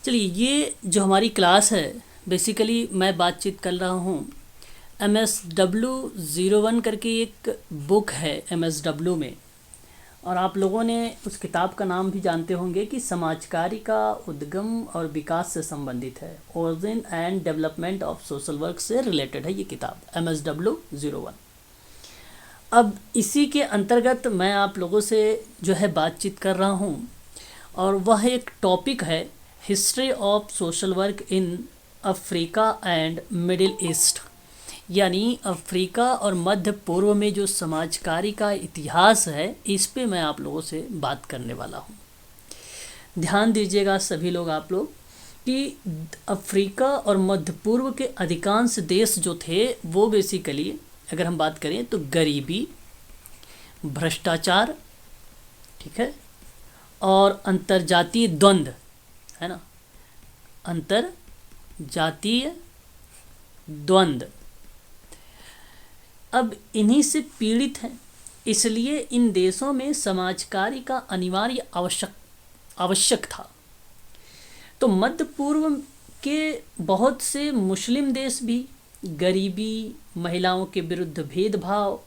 चलिए, ये जो हमारी क्लास है बेसिकली मैं बातचीत कर रहा हूँ MSW01 करके एक बुक है MSW में। और आप लोगों ने उस किताब का नाम भी जानते होंगे कि समाजकारी का उद्गम और विकास से संबंधित है। Origin and development of social work से रिलेटेड है ये किताब MSW01। अब इसी के अंतर्गत मैं आप लोगों से जो है बातचीत कर रहा हूँ, और वह एक टॉपिक है history of social work in Africa and middle east, यानी अफ्रीका और मध्य पूर्व में जो समाजकारी का इतिहास है, इस पे मैं आप लोगों से बात करने वाला हूँ। ध्यान दीजिएगा सभी लोग, आप लोग, कि अफ्रीका और मध्य पूर्व के अधिकांश देश जो थे वो बेसिकली अगर हम बात करें तो गरीबी, भ्रष्टाचार, ठीक है, और अंतरजातीय द्वंद्व, है ना, अंतरजातीय द्वंद्व, अब इन्हीं से पीड़ित हैं। इसलिए इन देशों में समाजकारी का अनिवार्य आवश्यक था। तो मध्य पूर्व के बहुत से मुस्लिम देश भी गरीबी, महिलाओं के विरुद्ध भेदभाव,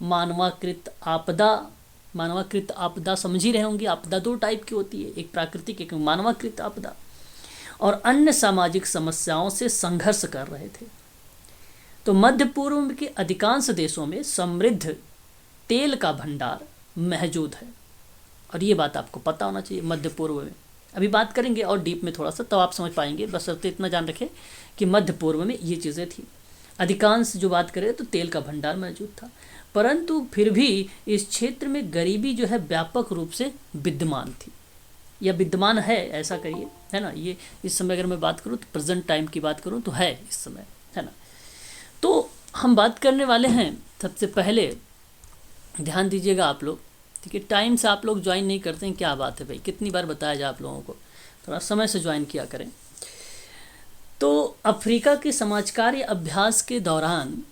मानवाकृत आपदा समझ ही रहे होंगे। आपदा दो टाइप की होती है, एक प्राकृतिक, एक मानवाकृत आपदा, और अन्य सामाजिक समस्याओं से संघर्ष कर रहे थे। तो मध्य पूर्व के अधिकांश देशों में समृद्ध तेल का भंडार मौजूद है, और ये बात आपको पता होना चाहिए। मध्य पूर्व में अभी बात करेंगे और डीप में थोड़ा सा, तब आप समझ पाएंगे। बस इतना जान रखें कि मध्य पूर्व में ये चीज़ें थी। अधिकांश जो बात करें तो तेल का भंडार मौजूद था, परंतु फिर भी इस क्षेत्र में गरीबी जो है व्यापक रूप से विद्यमान थी, या विद्यमान है, ऐसा कहिए, है ना। ये इस समय अगर मैं बात करूँ तो प्रेजेंट टाइम की बात करूँ तो है इस समय, है ना। तो हम बात करने वाले हैं सबसे पहले, ध्यान दीजिएगा आप लोग, ठीक है। टाइम से आप लोग ज्वाइन नहीं करते हैं, क्या बात है भाई, कितनी बार बताया जाए आप लोगों को, थोड़ा समय से ज्वाइन किया करें। तो अफ्रीका के समाजकार्य अभ्यास के दौरान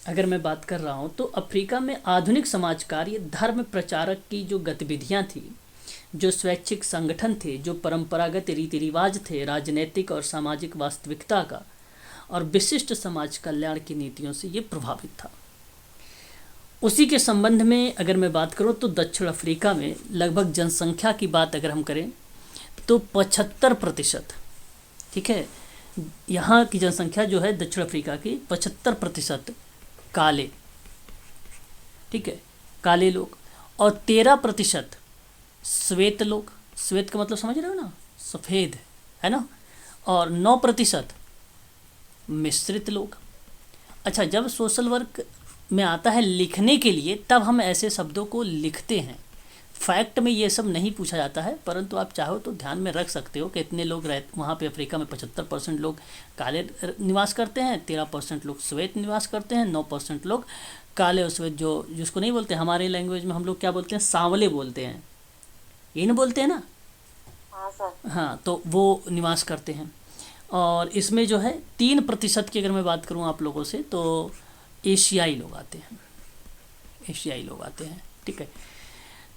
अगर मैं बात कर रहा हूँ तो अफ्रीका में आधुनिक समाजकार्य धर्म प्रचारक की जो गतिविधियाँ थी, जो स्वैच्छिक संगठन थे, जो परंपरागत रीति रिवाज थे, राजनीतिक और सामाजिक वास्तविकता का और विशिष्ट समाज कल्याण की नीतियों से ये प्रभावित था। उसी के संबंध में अगर मैं बात करूं तो दक्षिण अफ्रीका में लगभग जनसंख्या की बात अगर हम करें तो 75%, ठीक है, यहाँ की जनसंख्या जो है दक्षिण अफ्रीका की 75% काले, ठीक है, काले लोग, और 13% श्वेत लोग। श्वेत का मतलब समझ रहे हो ना, सफ़ेद, है ना, और 9% मिश्रित लोग। अच्छा, जब सोशल वर्क में आता है लिखने के लिए, तब हम ऐसे शब्दों को लिखते हैं। फैक्ट में ये सब नहीं पूछा जाता है, परंतु आप चाहो तो ध्यान में रख सकते हो कि इतने लोग वहाँ पे अफ्रीका में 75% लोग काले निवास करते हैं, 13% लोग श्वेत निवास करते हैं, 9% लोग काले और श्वेत, जो जिसको नहीं बोलते, हमारे लैंग्वेज में हम लोग क्या बोलते हैं, सांवले बोलते हैं, ये नहीं बोलते हैं ना। हाँ सर। हाँ, तो वो निवास करते हैं। और इसमें जो है 3% की अगर मैं बात करूँ आप लोगों से तो एशियाई लोग आते हैं, एशियाई लोग आते हैं, ठीक है।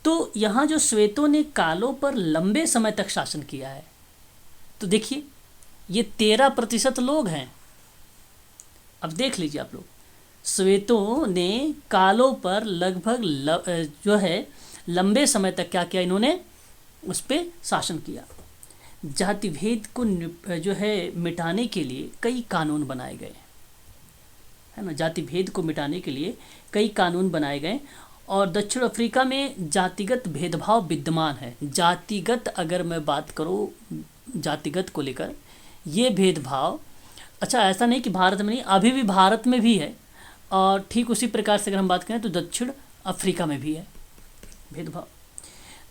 तो यहाँ जो श्वेतों ने कालों पर लंबे समय तक शासन किया है, तो देखिए ये 13% लोग हैं। अब देख लीजिए आप लोग, श्वेतों ने कालों पर लगभग जो है लंबे समय तक क्या किया, इन्होंने उस पर शासन किया। जाति भेद को जो है मिटाने के लिए कई कानून बनाए गए, है ना, जाति भेद को मिटाने के लिए कई कानून बनाए गए। और दक्षिण अफ्रीका में जातिगत भेदभाव विद्यमान है। जातिगत अगर मैं बात करूँ, जातिगत को लेकर ये भेदभाव, अच्छा ऐसा नहीं कि भारत में नहीं, अभी भी भारत में भी है, और ठीक उसी प्रकार से अगर हम बात करें तो दक्षिण अफ्रीका में भी है भेदभाव।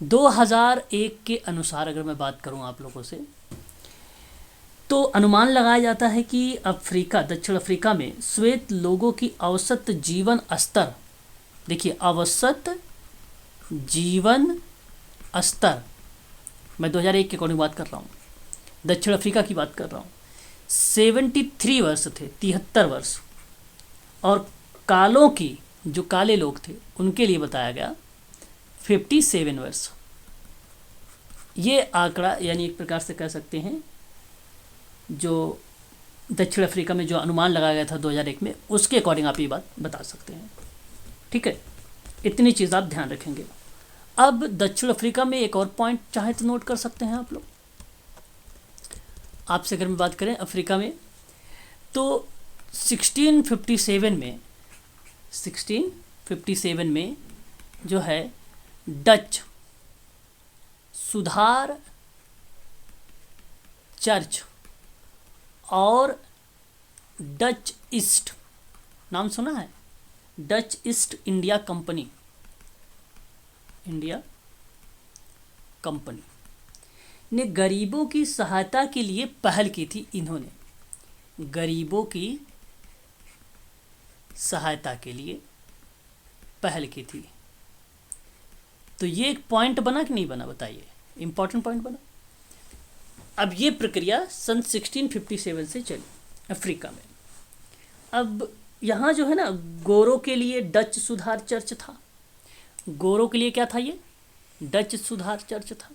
2001 के अनुसार अगर मैं बात करूं आप लोगों से, तो अनुमान लगाया जाता है कि दक्षिण अफ्रीका में श्वेत लोगों की औसत जीवन स्तर, देखिए औसत जीवन स्तर, मैं 2001 के अकॉर्डिंग बात कर रहा हूँ, दक्षिण अफ्रीका की बात कर रहा हूँ, 73 वर्ष थे, 73 वर्ष। और कालों की, जो काले लोग थे, उनके लिए बताया गया 57 वर्ष। ये आंकड़ा यानी एक प्रकार से कह सकते हैं जो दक्षिण अफ्रीका में जो अनुमान लगाया गया था 2001 में, उसके अकॉर्डिंग आप ये बात बता सकते हैं। ठीक है, इतनी चीज़ आप ध्यान रखेंगे। अब दक्षिण अफ्रीका में एक और पॉइंट चाहे तो नोट कर सकते हैं आप लोग। आपसे अगर मैं बात करें अफ्रीका में, तो 1657 में जो है डच सुधार चर्च और डच ईस्ट, नाम सुना है, डच ईस्ट इंडिया कंपनी ने गरीबों की सहायता के लिए पहल की थी। इन्होंने गरीबों की सहायता के लिए पहल की थी। तो ये एक पॉइंट बना कि नहीं बना, बताइए, इंपॉर्टेंट पॉइंट बना। अब ये प्रक्रिया सन 1657 से चली अफ्रीका में। अब यहाँ जो है ना, गोरों के लिए डच सुधार चर्च था। गोरों के लिए क्या था, ये डच सुधार चर्च था।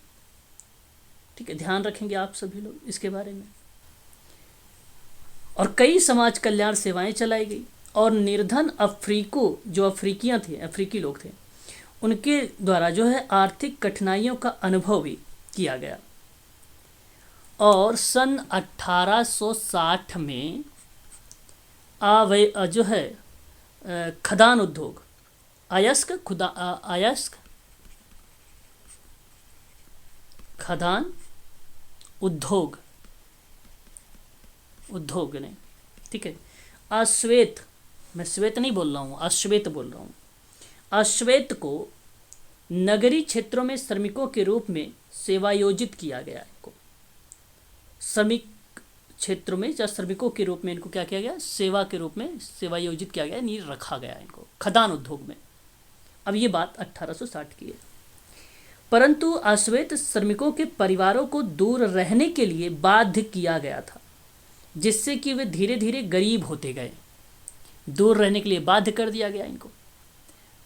ठीक है, ध्यान रखेंगे आप सभी लोग इसके बारे में। और कई समाज कल्याण सेवाएं चलाई गई और निर्धन अफ्रीकी लोग थे, उनके द्वारा जो है आर्थिक कठिनाइयों का अनुभव भी किया गया। और सन 1860 में जो है खदान उद्योग, अयस्क खदान उद्योग ने, ठीक है, अश्वेत, मैं श्वेत नहीं बोल रहा हूँ, अश्वेत बोल रहा हूँ, अश्वेत को नगरीय क्षेत्रों में श्रमिकों के रूप में सेवायोजित किया गया। इनको श्रमिक क्षेत्रों में या श्रमिकों के रूप में इनको क्या किया गया, सेवा के रूप में सेवायोजित किया गया, नहीं रखा गया इनको खदान उद्योग में। अब ये बात 1860 की है। परंतु अश्वेत श्रमिकों के परिवारों को दूर रहने के लिए बाध्य किया गया था, जिससे कि वे धीरे धीरे गरीब होते गए। दूर रहने के लिए बाध्य कर दिया गया इनको,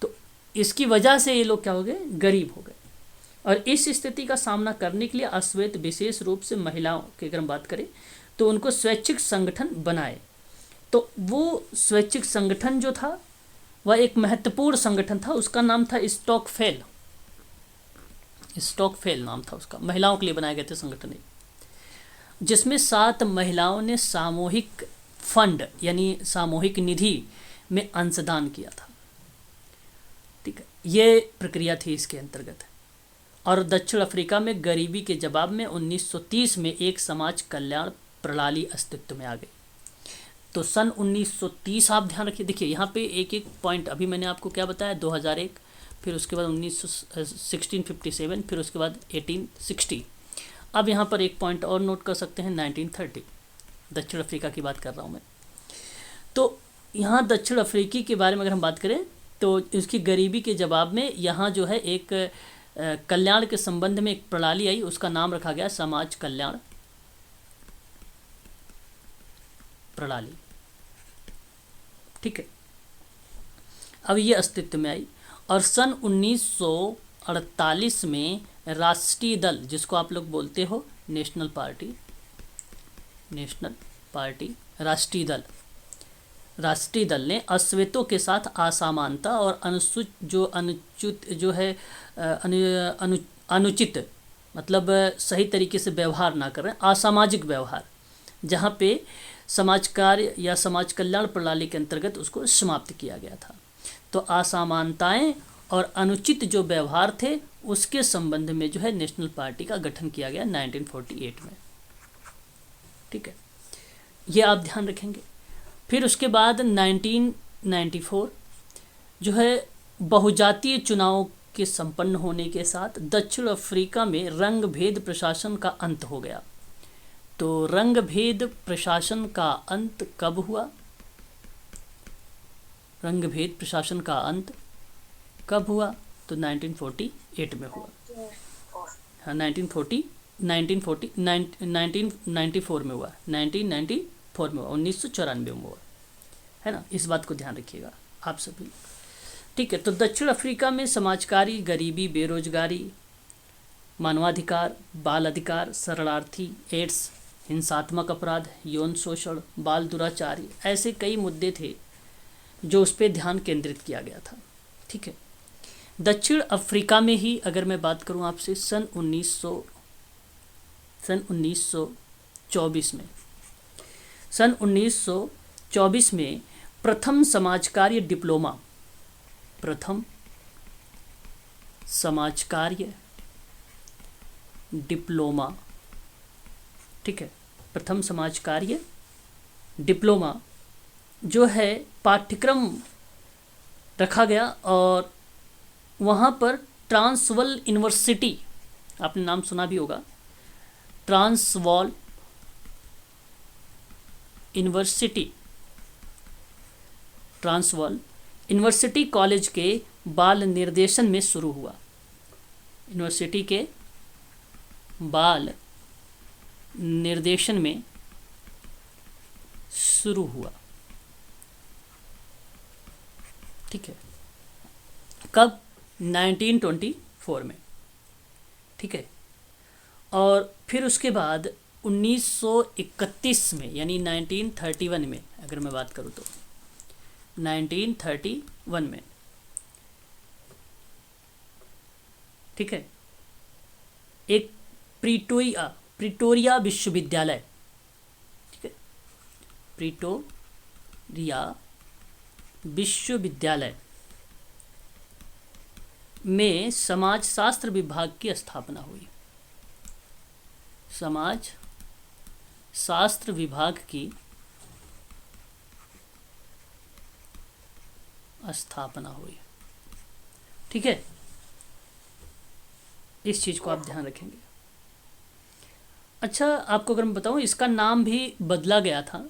तो इसकी वजह से ये लोग क्या हो गए, गरीब हो गए। और इस स्थिति का सामना करने के लिए अश्वेत विशेष रूप से महिलाओं की अगर हम बात करें तो उनको स्वैच्छिक संगठन बनाए। तो वो स्वैच्छिक संगठन जो था वह एक महत्वपूर्ण संगठन था, उसका नाम था स्टॉकफेल नाम था उसका। महिलाओं के लिए बनाए गए थे संगठन, जिसमें 7 महिलाओं ने सामूहिक फंड यानी सामूहिक निधि में अंशदान किया था। ठीक है, ये प्रक्रिया थी इसके अंतर्गत। और दक्षिण अफ्रीका में गरीबी के जवाब में 1930 में एक समाज कल्याण प्रणाली अस्तित्व में आ गई। तो सन 1930 आप ध्यान रखिए, देखिए यहाँ पे एक एक पॉइंट, अभी मैंने आपको क्या बताया, 2001, फिर उसके बाद 1657, फिर उसके बाद 1860। अब यहाँ पर एक पॉइंट और नोट कर सकते हैं, 1930, दक्षिण अफ्रीका की बात कर रहा हूँ मैं। तो यहाँ दक्षिण अफ्रीकी के बारे में अगर हम बात करें तो इसकी गरीबी के जवाब में यहाँ जो है एक कल्याण के संबंध में एक प्रणाली आई, उसका नाम रखा गया समाज कल्याण प्रणाली। ठीक है, अब ये अस्तित्व में आई। और सन 1948 में राष्ट्रीय दल, जिसको आप लोग बोलते हो नेशनल पार्टी, राष्ट्रीय दल ने अश्वेतों के साथ असमानता और अनुचित मतलब सही तरीके से व्यवहार ना करें, असामाजिक व्यवहार, जहाँ पे समाज कार्य या समाज कल्याण प्रणाली के अंतर्गत उसको समाप्त किया गया था। तो असमानताएं और अनुचित जो व्यवहार थे उसके संबंध में जो है नेशनल पार्टी का गठन किया गया 1948 में। ठीक है, ये आप ध्यान रखेंगे। फिर उसके बाद 1994 जो है बहुजातीय चुनाव के संपन्न होने के साथ दक्षिण अफ्रीका में रंग भेद प्रशासन का अंत हो गया। तो रंग भेद प्रशासन का अंत कब हुआ? रंग भेद प्रशासन का अंत कब हुआ? तो 1948 में हुआ। हाँ, 1994 में हुआ, 1994 में हुआ, 1994 में हुआ, है ना। इस बात को ध्यान रखिएगा आप सभी। ठीक है, तो दक्षिण अफ्रीका में समाजकारी, गरीबी, बेरोजगारी, मानवाधिकार, बाल अधिकार, शरणार्थी, एड्स, हिंसात्मक अपराध, यौन शोषण, बाल दुराचारी, ऐसे कई मुद्दे थे जो उस पर ध्यान केंद्रित किया गया था। ठीक है। दक्षिण अफ्रीका में ही अगर मैं बात करूं आपसे, सन 1924 में प्रथम समाज कार्य डिप्लोमा, ठीक है, प्रथम समाज कार्य डिप्लोमा जो है पाठ्यक्रम रखा गया, और वहाँ पर ट्रांसवाल यूनिवर्सिटी, आपने नाम सुना भी होगा, ट्रांसवाल यूनिवर्सिटी कॉलेज के बाल निर्देशन में शुरू हुआ। यूनिवर्सिटी के बाल निर्देशन में शुरू हुआ। ठीक है। कब? 1924 में। ठीक है। और फिर उसके बाद 1931 में, यानी 1931 में अगर मैं बात करूँ तो 1931 में, ठीक है, एक प्रिटोरिया विश्वविद्यालय, ठीक है, प्रिटोरिया विश्वविद्यालय में समाजशास्त्र विभाग की स्थापना हुई। समाज शास्त्र विभाग की स्थापना हुई। ठीक है। इस चीज को आप ध्यान रखेंगे। अच्छा, आपको अगर मैं बताऊं, इसका नाम भी बदला गया था,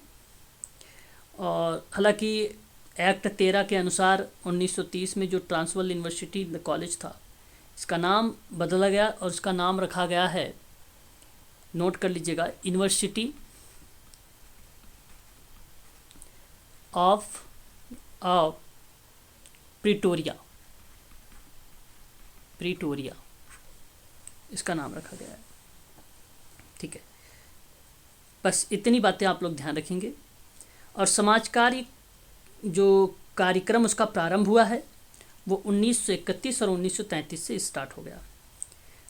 और हालांकि एक्ट 13 के अनुसार 1930 में जो ट्रांसवाल यूनिवर्सिटी कॉलेज था, इसका नाम बदला गया और इसका नाम रखा गया है, नोट कर लीजिएगा, यूनिवर्सिटी ऑफ प्रिटोरिया इसका नाम रखा गया है। ठीक है। बस इतनी बातें आप लोग ध्यान रखेंगे। और समाज कार्य जो कार्यक्रम उसका प्रारंभ हुआ है वो 1931 और 1933 से स्टार्ट हो गया,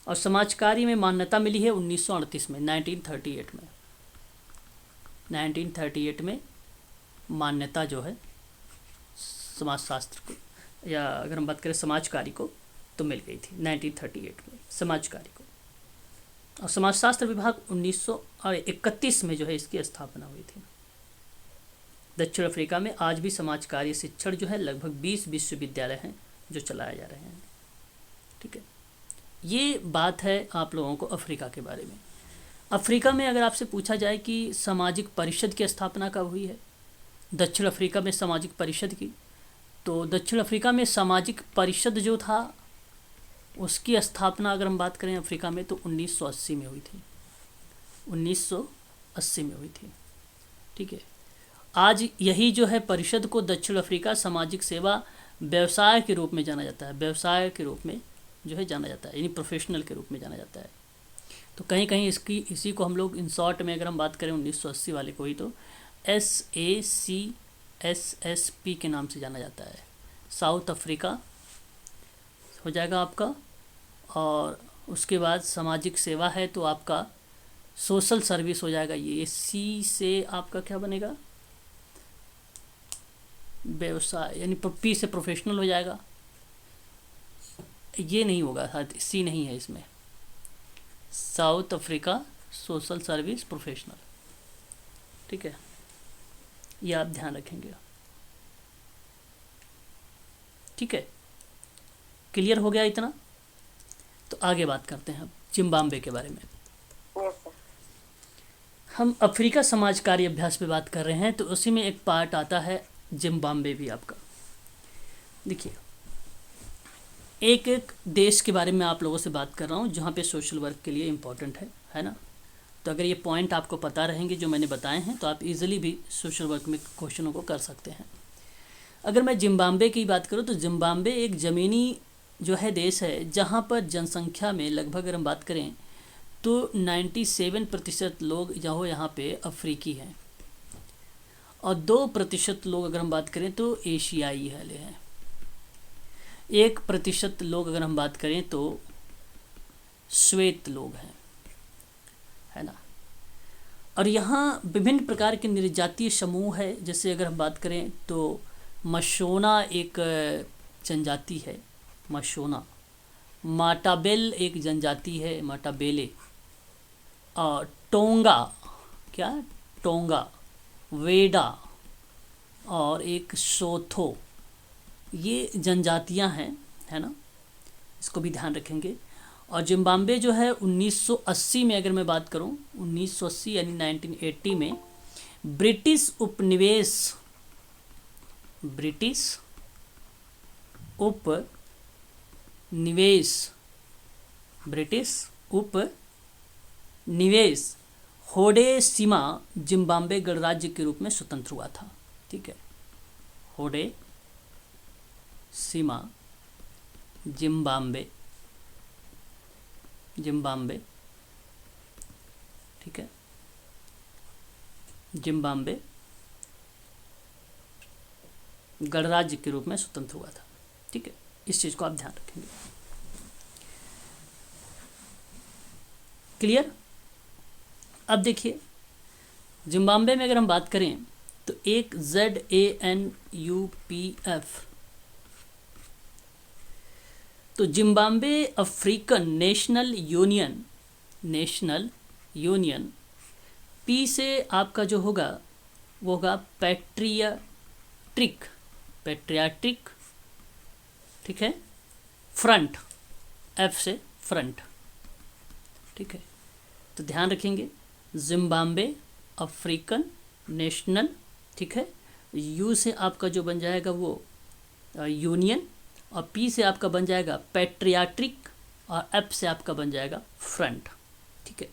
और समाज कार्य में मान्यता मिली है 1938 में, 1938 में मान्यता जो है समाजशास्त्र को, या अगर हम बात करें समाज कार्य को, तो मिल गई थी 1938 में समाज कार्य को। और समाजशास्त्र विभाग 1931 में जो है इसकी स्थापना हुई थी। दक्षिण अफ्रीका में आज भी समाज कार्य शिक्षण जो है लगभग 20 विश्वविद्यालय हैं जो चलाए जा रहे हैं। ठीक है। ये बात है आप लोगों को अफ्रीका के बारे में। अफ्रीका में अगर आपसे पूछा जाए कि सामाजिक परिषद की स्थापना कब हुई है दक्षिण अफ्रीका में, सामाजिक परिषद की, तो दक्षिण अफ्रीका में सामाजिक परिषद जो था उसकी स्थापना अगर हम बात करें अफ्रीका में तो 1980 में हुई थी। 1980 में हुई थी। ठीक है। आज यही जो है परिषद को दक्षिण अफ्रीका सामाजिक सेवा व्यवसाय के रूप में जाना जाता है, व्यवसाय के रूप में जो है जाना जाता है, यानी प्रोफेशनल के रूप में जाना जाता है। तो कहीं कहीं इसी को हम लोग इन शॉर्ट में अगर हम बात करें 1980 वाले को ही, तो SACSSP के नाम से जाना जाता है। साउथ अफ्रीका हो जाएगा आपका, और उसके बाद सामाजिक सेवा है तो आपका सोशल सर्विस हो जाएगा। ये सी से आपका क्या बनेगा, व्यवसाय, यानी पी से प्रोफेशनल हो जाएगा। ये नहीं होगा, सी नहीं है इसमें, south Africa social service professional. ठीक है, ये आप ध्यान रखेंगे। ठीक है, क्लियर हो गया इतना? तो आगे बात करते हैं अब जिम्बाब्वे के बारे में। हम अफ्रीका समाज कार्य अभ्यास पे बात कर रहे हैं, तो उसी में एक पार्ट आता है जिम्बाब्वे भी आपका। देखिए, एक एक देश के बारे में आप लोगों से बात कर रहा हूँ जहाँ पे सोशल वर्क के लिए इम्पोर्टेंट है ना। तो अगर ये पॉइंट आपको पता रहेंगे जो मैंने बताए हैं तो आप इजीली भी सोशल वर्क में क्वेश्चनों को कर सकते हैं। अगर मैं जिम्बाब्वे की बात करूँ तो जिम्बाब्वे एक ज़मीनी जो है देश है जहाँ पर जनसंख्या में लगभग अगर हम बात करें तो 97% लोग जो यहाँ पे अफ्रीकी हैं और 2% लोग अगर हम बात करें तो एशियाई वाले हैं। 1% लोग अगर हम बात करें तो श्वेत लोग हैं, है ना। और यहाँ विभिन्न प्रकार के निर्जातीय समूह है। जैसे अगर हम बात करें तो मशोना एक जनजाति है, मशोना। माटाबेल एक जनजाति है, माटाबेले। और टोंगा, क्या, टोंगा, वेडा और एक सोथो, ये जनजातियां हैं, है ना, इसको भी ध्यान रखेंगे। और जिम्बाब्वे जो है 1980 में अगर मैं बात करूं, 1980 यानी 1980 में ब्रिटिश उपनिवेश होडे सीमा जिम्बाब्वे गणराज्य के रूप में स्वतंत्र हुआ था। ठीक है, होडे सीमा जिम्बाब्वे, ठीक है, जिम्बाब्वे गणराज्य के रूप में स्वतंत्र हुआ था। ठीक है, इस चीज़ को आप ध्यान रखेंगे। क्लियर। अब देखिए जिम्बाब्वे में अगर हम बात करें तो एक ZANUPF, तो Zimbabwe African national union P से आपका जो होगा वो होगा पैट्रियाटिक, ठीक है, फ्रंट, एफ से फ्रंट। ठीक है, तो ध्यान रखेंगे जिम्बाब्वे अफ्रीकन नेशनल, ठीक है, यू से आपका जो बन जाएगा वो यूनियन, और पी से आपका बन जाएगा पैट्रियाटिक, और एफ से आपका बन जाएगा फ्रंट। ठीक है,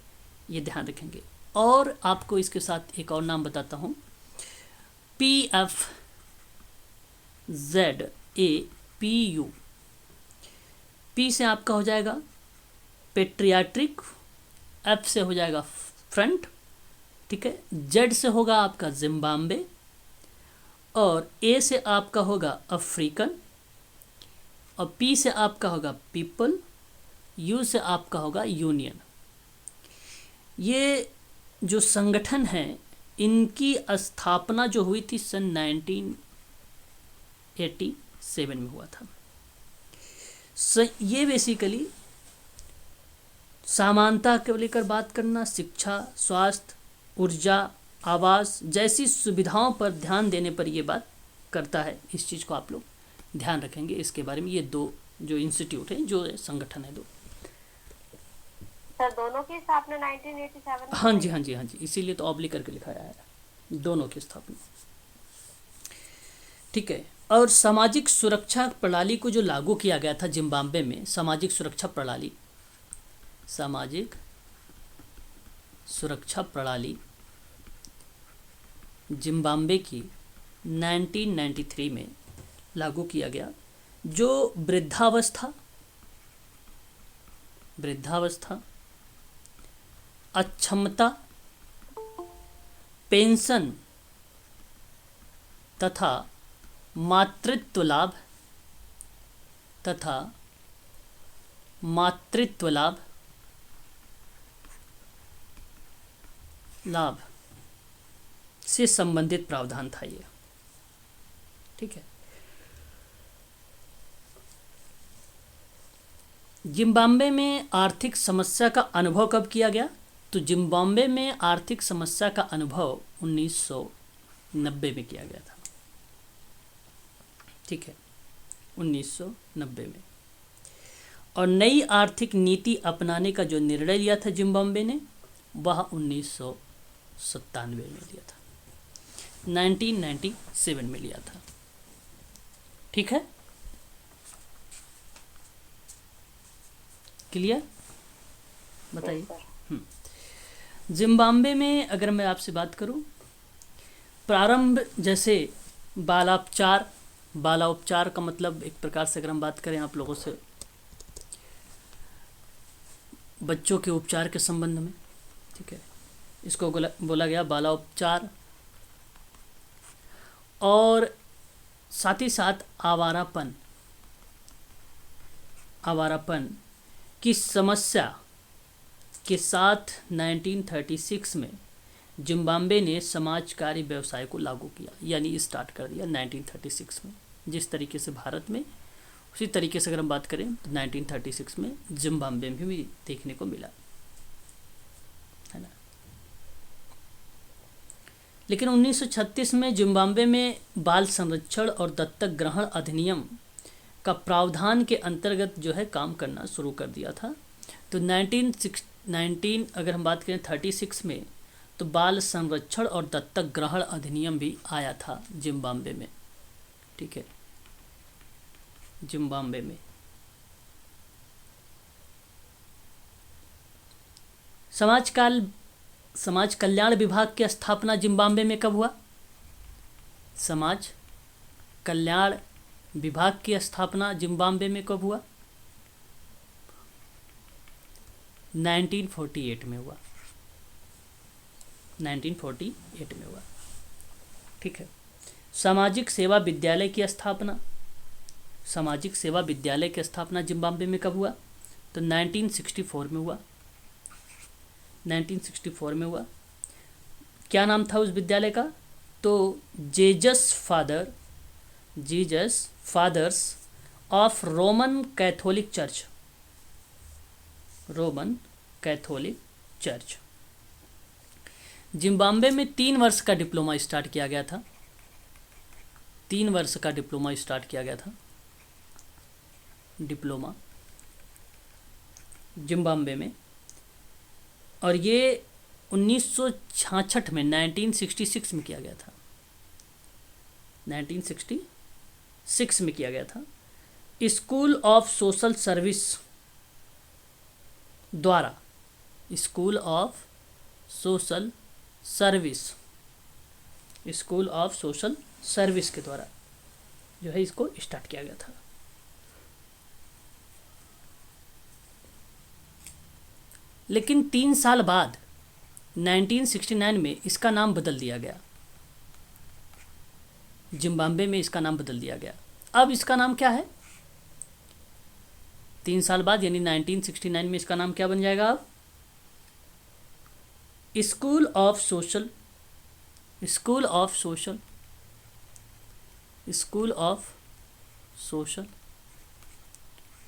ये ध्यान रखेंगे। और आपको इसके साथ एक और नाम बताता हूँ, PFZAPU। पी से आपका हो जाएगा पैट्रियाटिक, एफ से हो जाएगा फ्रंट, ठीक है, जेड से होगा आपका जिम्बाब्वे, और ए से आपका होगा अफ्रीकन, और पी से आपका होगा पीपल, यू से आपका होगा यूनियन। ये जो संगठन है इनकी स्थापना जो हुई थी सन 1987 में हुआ था। ये बेसिकली समानता को लेकर बात करना, शिक्षा, स्वास्थ्य, ऊर्जा, आवास जैसी सुविधाओं पर ध्यान देने पर ये बात करता है। इस चीज़ को आप लोग ध्यान रखेंगे इसके बारे में। ये दो जो इंस्टीट्यूट है, जो संगठन है, दो। सर दोनों की स्थापना 1987 में? हाँ जी, इसीलिए तो ऑब्लिक करके लिखाया है, दोनों की स्थापना। ठीक है, और सामाजिक सुरक्षा प्रणाली को जो लागू किया गया था जिम्बाब्वे में, सामाजिक सुरक्षा प्रणाली जिम्बाब्वे की 1993 में लागू किया गया, जो वृद्धावस्था, अक्षमता, पेंशन तथा मातृत्व लाभ से संबंधित प्रावधान था ये। ठीक है, जिम्बाब्वे में आर्थिक समस्या का अनुभव कब किया गया? तो जिम्बाब्वे में आर्थिक समस्या का अनुभव 1990 में किया गया था। ठीक है, 1990 में। और नई आर्थिक नीति अपनाने का जो निर्णय लिया था जिम्बाब्वे ने, वह 1997 में लिया था, 1997 में लिया था। ठीक है, क्लियर? बताइए। जिम्बाब्वे में अगर मैं आपसे बात करूं, प्रारंभ जैसे बालापचार का मतलब एक प्रकार से अगर हम बात करें आप लोगों से, बच्चों के उपचार के संबंध में, ठीक है, इसको बोला गया बाला उपचार। और साथ ही साथ आवारापन की समस्या के साथ 1936 में जिम्बाब्वे ने समाजकारी व्यवसाय को लागू किया, यानी स्टार्ट कर दिया 1936 में। जिस तरीके से भारत में, उसी तरीके से अगर हम बात करें तो 1936 में जिम्बाब्वे में भी देखने को मिला, है ना। लेकिन 1936 में जिम्बाब्वे में बाल संरक्षण और दत्तक ग्रहण अधिनियम का प्रावधान के अंतर्गत जो है काम करना शुरू कर दिया था। तो 19 अगर हम बात करें 36 में, तो बाल संरक्षण और दत्तक ग्रहण अधिनियम भी आया था जिम्बाब्वे में, ठीक है, जिम्बाब्वे में। समाज कल्याण विभाग की स्थापना जिम्बाब्वे में कब हुआ? समाज कल्याण विभाग की स्थापना जिम्बाब्वे में कब हुआ? 1948 में हुआ, 1948 में हुआ, ठीक है। सामाजिक सेवा विद्यालय की स्थापना जिम्बाब्वे में कब हुआ? तो 1964 में हुआ, 1964 में हुआ। क्या नाम था उस विद्यालय का? तो Jesus fathers of Roman Catholic church. Zimbabwe में 3 वर्ष का डिप्लोमा स्टार्ट किया गया था, 3 वर्ष का डिप्लोमा स्टार्ट किया गया था, डिप्लोमा जिम्बाब्वे में। और ये 1966 में 1966 में किया गया था, 1966 में किया गया था। स्कूल ऑफ सोशल सर्विस द्वारा, स्कूल ऑफ सोशल सर्विस के द्वारा जो है इसको स्टार्ट किया गया था। लेकिन 3 साल बाद 1969 में इसका नाम बदल दिया गया, जिम्बाब्वे में इसका नाम बदल दिया गया। अब इसका नाम क्या है? 3 साल बाद यानी 1969 में इसका नाम क्या बन जाएगा? अब स्कूल ऑफ सोशल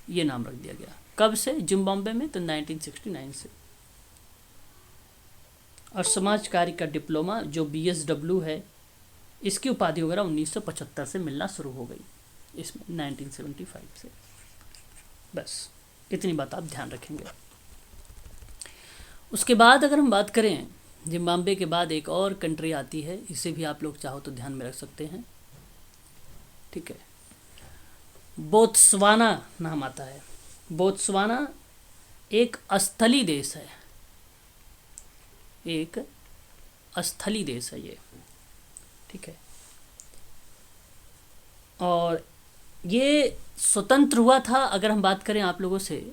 ये नाम रख दिया गया। कब से? जिम्बाब्वे में, तो 1969 से। और समाज कार्य का डिप्लोमा जो BSW है, इसकी उपाधि वगैरह 1975 से मिलना शुरू हो गई, इसमें 1975 से। बस इतनी बात आप ध्यान रखेंगे। उसके बाद अगर हम बात करें, जिम्बाब्वे के बाद एक और कंट्री आती है, इसे भी आप लोग चाहो तो ध्यान में रख सकते हैं, ठीक है। बोत्सवाना नाम आता है। बोत्सवाना एक स्थली देश है, ये, ठीक है। और ये स्वतंत्र हुआ था, अगर हम बात करें आप लोगों से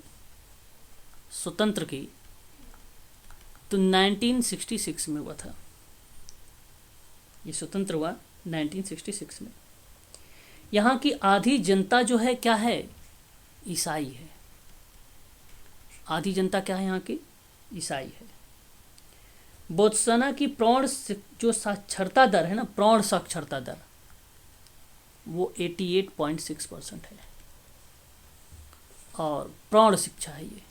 स्वतंत्र की, तो 1966 में हुआ था। ये स्वतंत्र हुआ 1966 में। यहाँ की आधी जनता जो है क्या है? ईसाई है। आधी जनता क्या है यहाँ की? ईसाई है। बोत्सवाना की जो साक्षरता दर है ना, प्रौढ़ साक्षरता दर, वो 88.6% है, और प्रौढ़ शिक्षा है ये।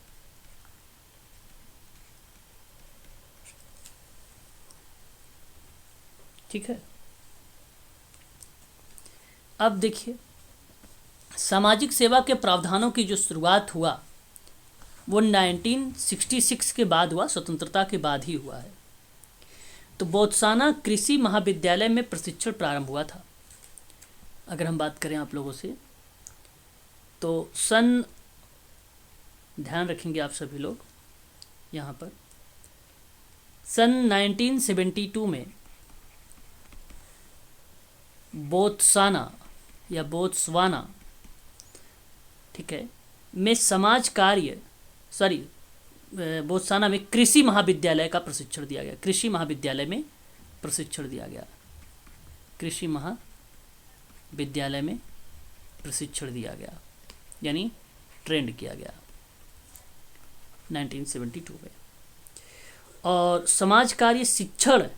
ठीक है। अब देखिए, सामाजिक सेवा के प्रावधानों की जो शुरुआत हुआ वो 1966 के बाद हुआ, स्वतंत्रता के बाद ही हुआ है। तो बोत्सवाना कृषि महाविद्यालय में प्रशिक्षण प्रारंभ हुआ था। अगर हम बात करें आप लोगों से, तो ध्यान रखेंगे आप सभी लोग यहाँ पर, सन 1972 में बोत्सवाना, ठीक है, में बोत्सवाना में कृषि महाविद्यालय का प्रशिक्षण दिया गया। कृषि महाविद्यालय में प्रशिक्षण दिया गया। कृषि महाविद्यालय में प्रशिक्षण दिया गया, यानी ट्रेंड किया गया 1972 में। और समाज कार्य शिक्षण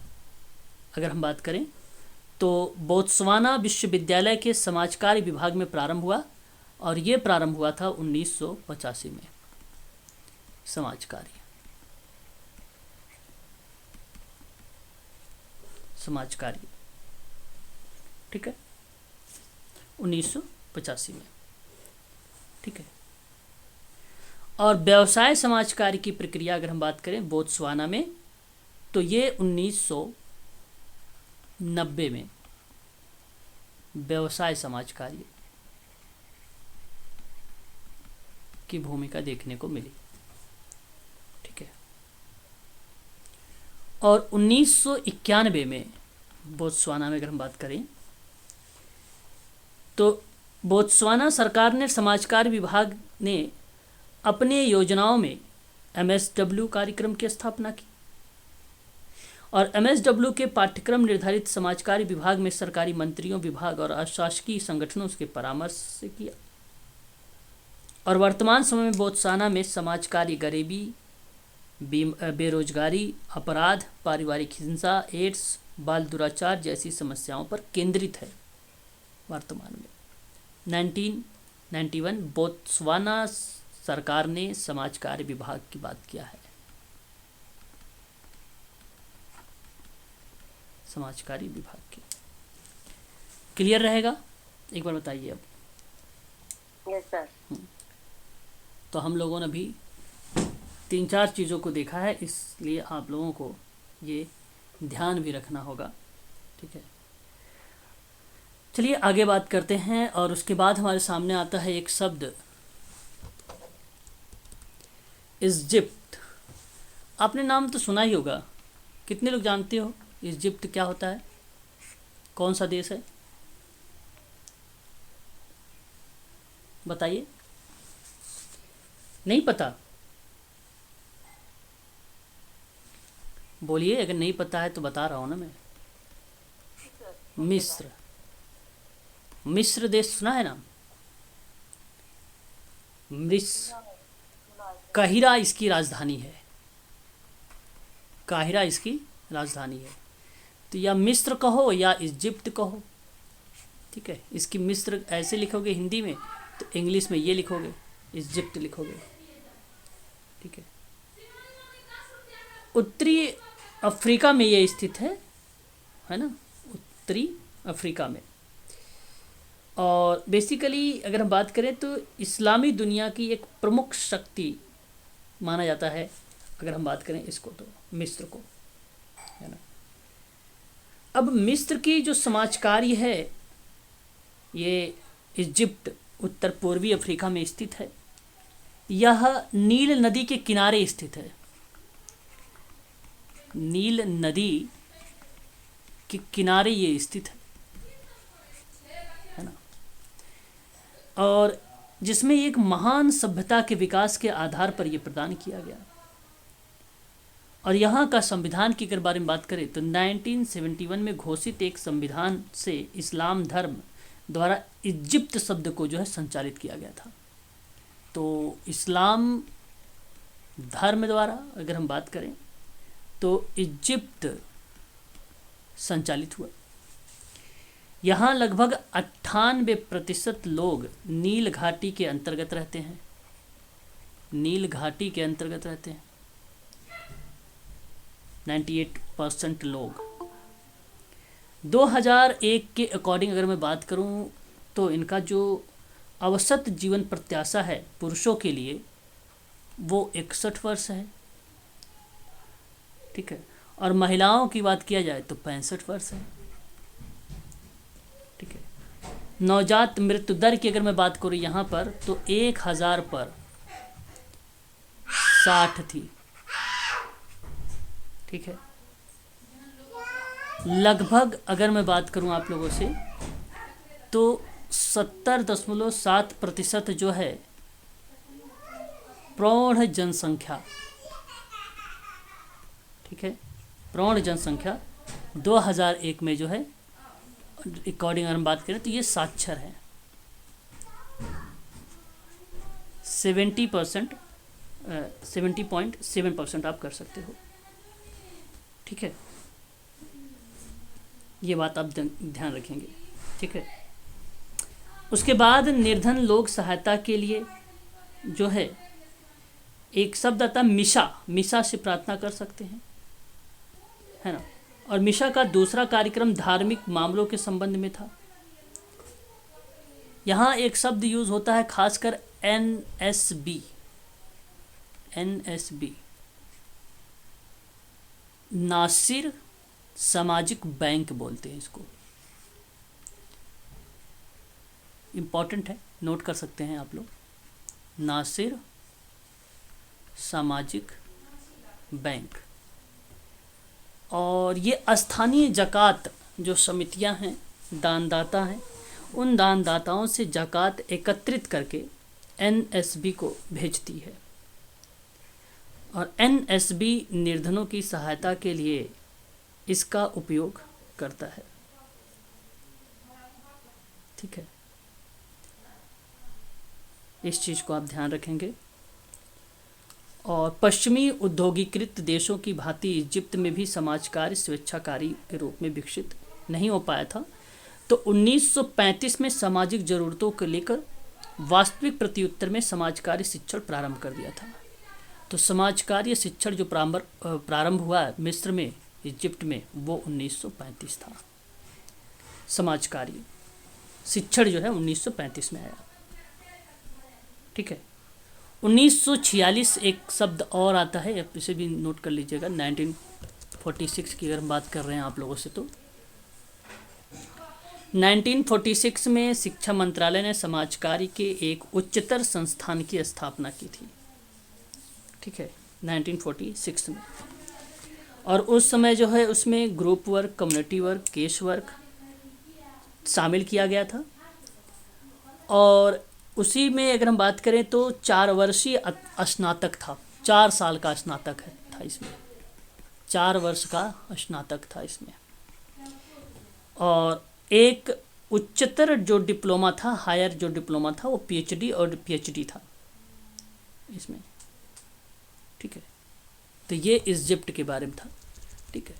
अगर हम बात करें तो बोत्सवाना विश्वविद्यालय के समाज कार्य विभाग में प्रारंभ हुआ, और ये प्रारंभ हुआ था 1985 में। समाज कार्य ठीक है, 1985 में, ठीक है। और व्यवसाय समाज कार्य की प्रक्रिया अगर हम बात करें बोत्सवाना में, तो ये 1990 में व्यवसाय समाज कार्य की भूमिका देखने को मिली, ठीक है। और 1991 में बोत्सवाना में अगर हम बात करें तो बोत्सवाना सरकार ने समाज कार्य विभाग ने अपने योजनाओं में MSW कार्यक्रम की स्थापना की, और MSW के पाठ्यक्रम निर्धारित समाज कार्य विभाग में सरकारी मंत्रियों, विभाग और अशासकीय संगठनों के परामर्श से किया। और वर्तमान समय में बोत्सवाना में समाज कार्य गरीबी, बेरोजगारी, अपराध, पारिवारिक हिंसा, एड्स, बाल दुराचार जैसी समस्याओं पर केंद्रित है। वर्तमान में 1991 बोत्सवाना सरकार ने समाज कार्य विभाग की बात किया है। समाज कार्य विभाग की क्लियर रहेगा, एक बार बताइए अब। Yes sir. तो हम लोगों ने अभी 3-4 चीज़ों को देखा है, इसलिए आप लोगों को ये ध्यान भी रखना होगा, ठीक है। चलिए आगे बात करते हैं। और उसके बाद हमारे सामने आता है एक शब्द इजिप्ट। आपने नाम तो सुना ही होगा, कितने लोग जानते हो इजिप्ट क्या होता है, कौन सा देश है, बताइए। नहीं पता, बोलिए अगर नहीं पता है तो बता रहा हूँ ना मैं। मिस्र देश सुना है ना, मिस्र, काहिरा इसकी राजधानी है, काहिरा इसकी राजधानी है। तो या मिस्र कहो या इजिप्ट कहो, ठीक है। इसकी मिस्र ऐसे लिखोगे हिंदी में, तो इंग्लिश में ये लिखोगे, इजिप्ट लिखोगे, ठीक है। उत्तरी अफ्रीका में ये स्थित है ना, उत्तरी अफ्रीका में। और बेसिकली अगर हम बात करें तो इस्लामी दुनिया की एक प्रमुख शक्ति माना जाता है, अगर हम बात करें इसको तो मिस्र को, है ना। अब मिस्र की जो समाज कार्य है, ये इजिप्ट उत्तर पूर्वी अफ्रीका में स्थित है। यह नील नदी के किनारे स्थित है, नील नदी के किनारे ये स्थित है ना। और जिसमें एक महान सभ्यता के विकास के आधार पर यह प्रदान किया गया। और यहाँ का संविधान की अगर बारे में बात करें तो 1971 में घोषित एक संविधान से इस्लाम धर्म द्वारा इजिप्ट शब्द को जो है संचालित किया गया था। तो इस्लाम धर्म द्वारा अगर हम बात करें तो इजिप्ट संचालित हुआ। यहाँ लगभग 98% लोग नील घाटी के अंतर्गत रहते हैं, नील घाटी के अंतर्गत रहते हैं 98% लोग। 2001 के अकॉर्डिंग अगर मैं बात करूं तो इनका जो औसत जीवन प्रत्याशा है पुरुषों के लिए वो 61 वर्ष है, ठीक है। और महिलाओं की बात किया जाए तो 65 वर्ष है, ठीक है। नवजात मृत्यु दर की अगर मैं बात करूं यहाँ पर तो 1000 पर 60 थी, ठीक है। लगभग अगर मैं बात करूं आप लोगों से तो 70.7% जो है प्रौढ़ जनसंख्या ठीक है। प्रौढ़ जनसंख्या 2001 में जो है अकॉर्डिंग अगर हम बात करें तो ये साक्षर है 70%, 70.7% आप कर सकते हो, ठीक है। ये बात आप ध्यान रखेंगे, ठीक है। उसके बाद निर्धन लोक सहायता के लिए जो है एक शब्द आता मिशा, मिशा से प्रार्थना कर सकते हैं, है ना। और मिशा का दूसरा कार्यक्रम धार्मिक मामलों के संबंध में था। यहाँ एक शब्द यूज होता है खासकर NSB, नासिर सामाजिक बैंक बोलते हैं इसको। इम्पॉर्टेंट है, नोट कर सकते हैं आप लोग, नासिर सामाजिक बैंक। और ये स्थानीय ज़कात जो समितियां हैं, दानदाता हैं, उन दानदाताओं से ज़कात एकत्रित करके NSB को भेजती है। और NSB निर्धनों की सहायता के लिए इसका उपयोग करता है, ठीक है। इस चीज़ को आप ध्यान रखेंगे। और पश्चिमी औद्योगिकृत देशों की भांति इजिप्ट में भी समाज कार्य स्वेच्छाकारी के रूप में विकसित नहीं हो पाया था। तो 1935 में सामाजिक ज़रूरतों को लेकर वास्तविक प्रत्युत्तर में समाज कार्य शिक्षण प्रारंभ कर दिया था। तो समाज कार्य शिक्षण जो प्रारंभ हुआ मिस्र में, इजिप्ट में, वो 1935 था। समाज कार्य शिक्षण जो है 1935 में आया, ठीक है। 1946 एक शब्द और आता है, आप इसे भी नोट कर लीजिएगा। 1946 की अगर हम बात कर रहे हैं आप लोगों से, तो 1946 में शिक्षा मंत्रालय ने समाज कार्य के एक उच्चतर संस्थान की स्थापना की थी, ठीक है, 1946 में। और उस समय जो है उसमें group work, community work, case work शामिल किया गया था। और उसी में अगर हम बात करें तो 4 वर्षीय स्नातक था, 4 साल का स्नातक था इसमें, 4 वर्ष का स्नातक था इसमें। और एक उच्चतर जो डिप्लोमा था, हायर जो डिप्लोमा था, वो PhD और PhD था इसमें, ठीक है। तो ये इजिप्ट के बारे में था, ठीक है।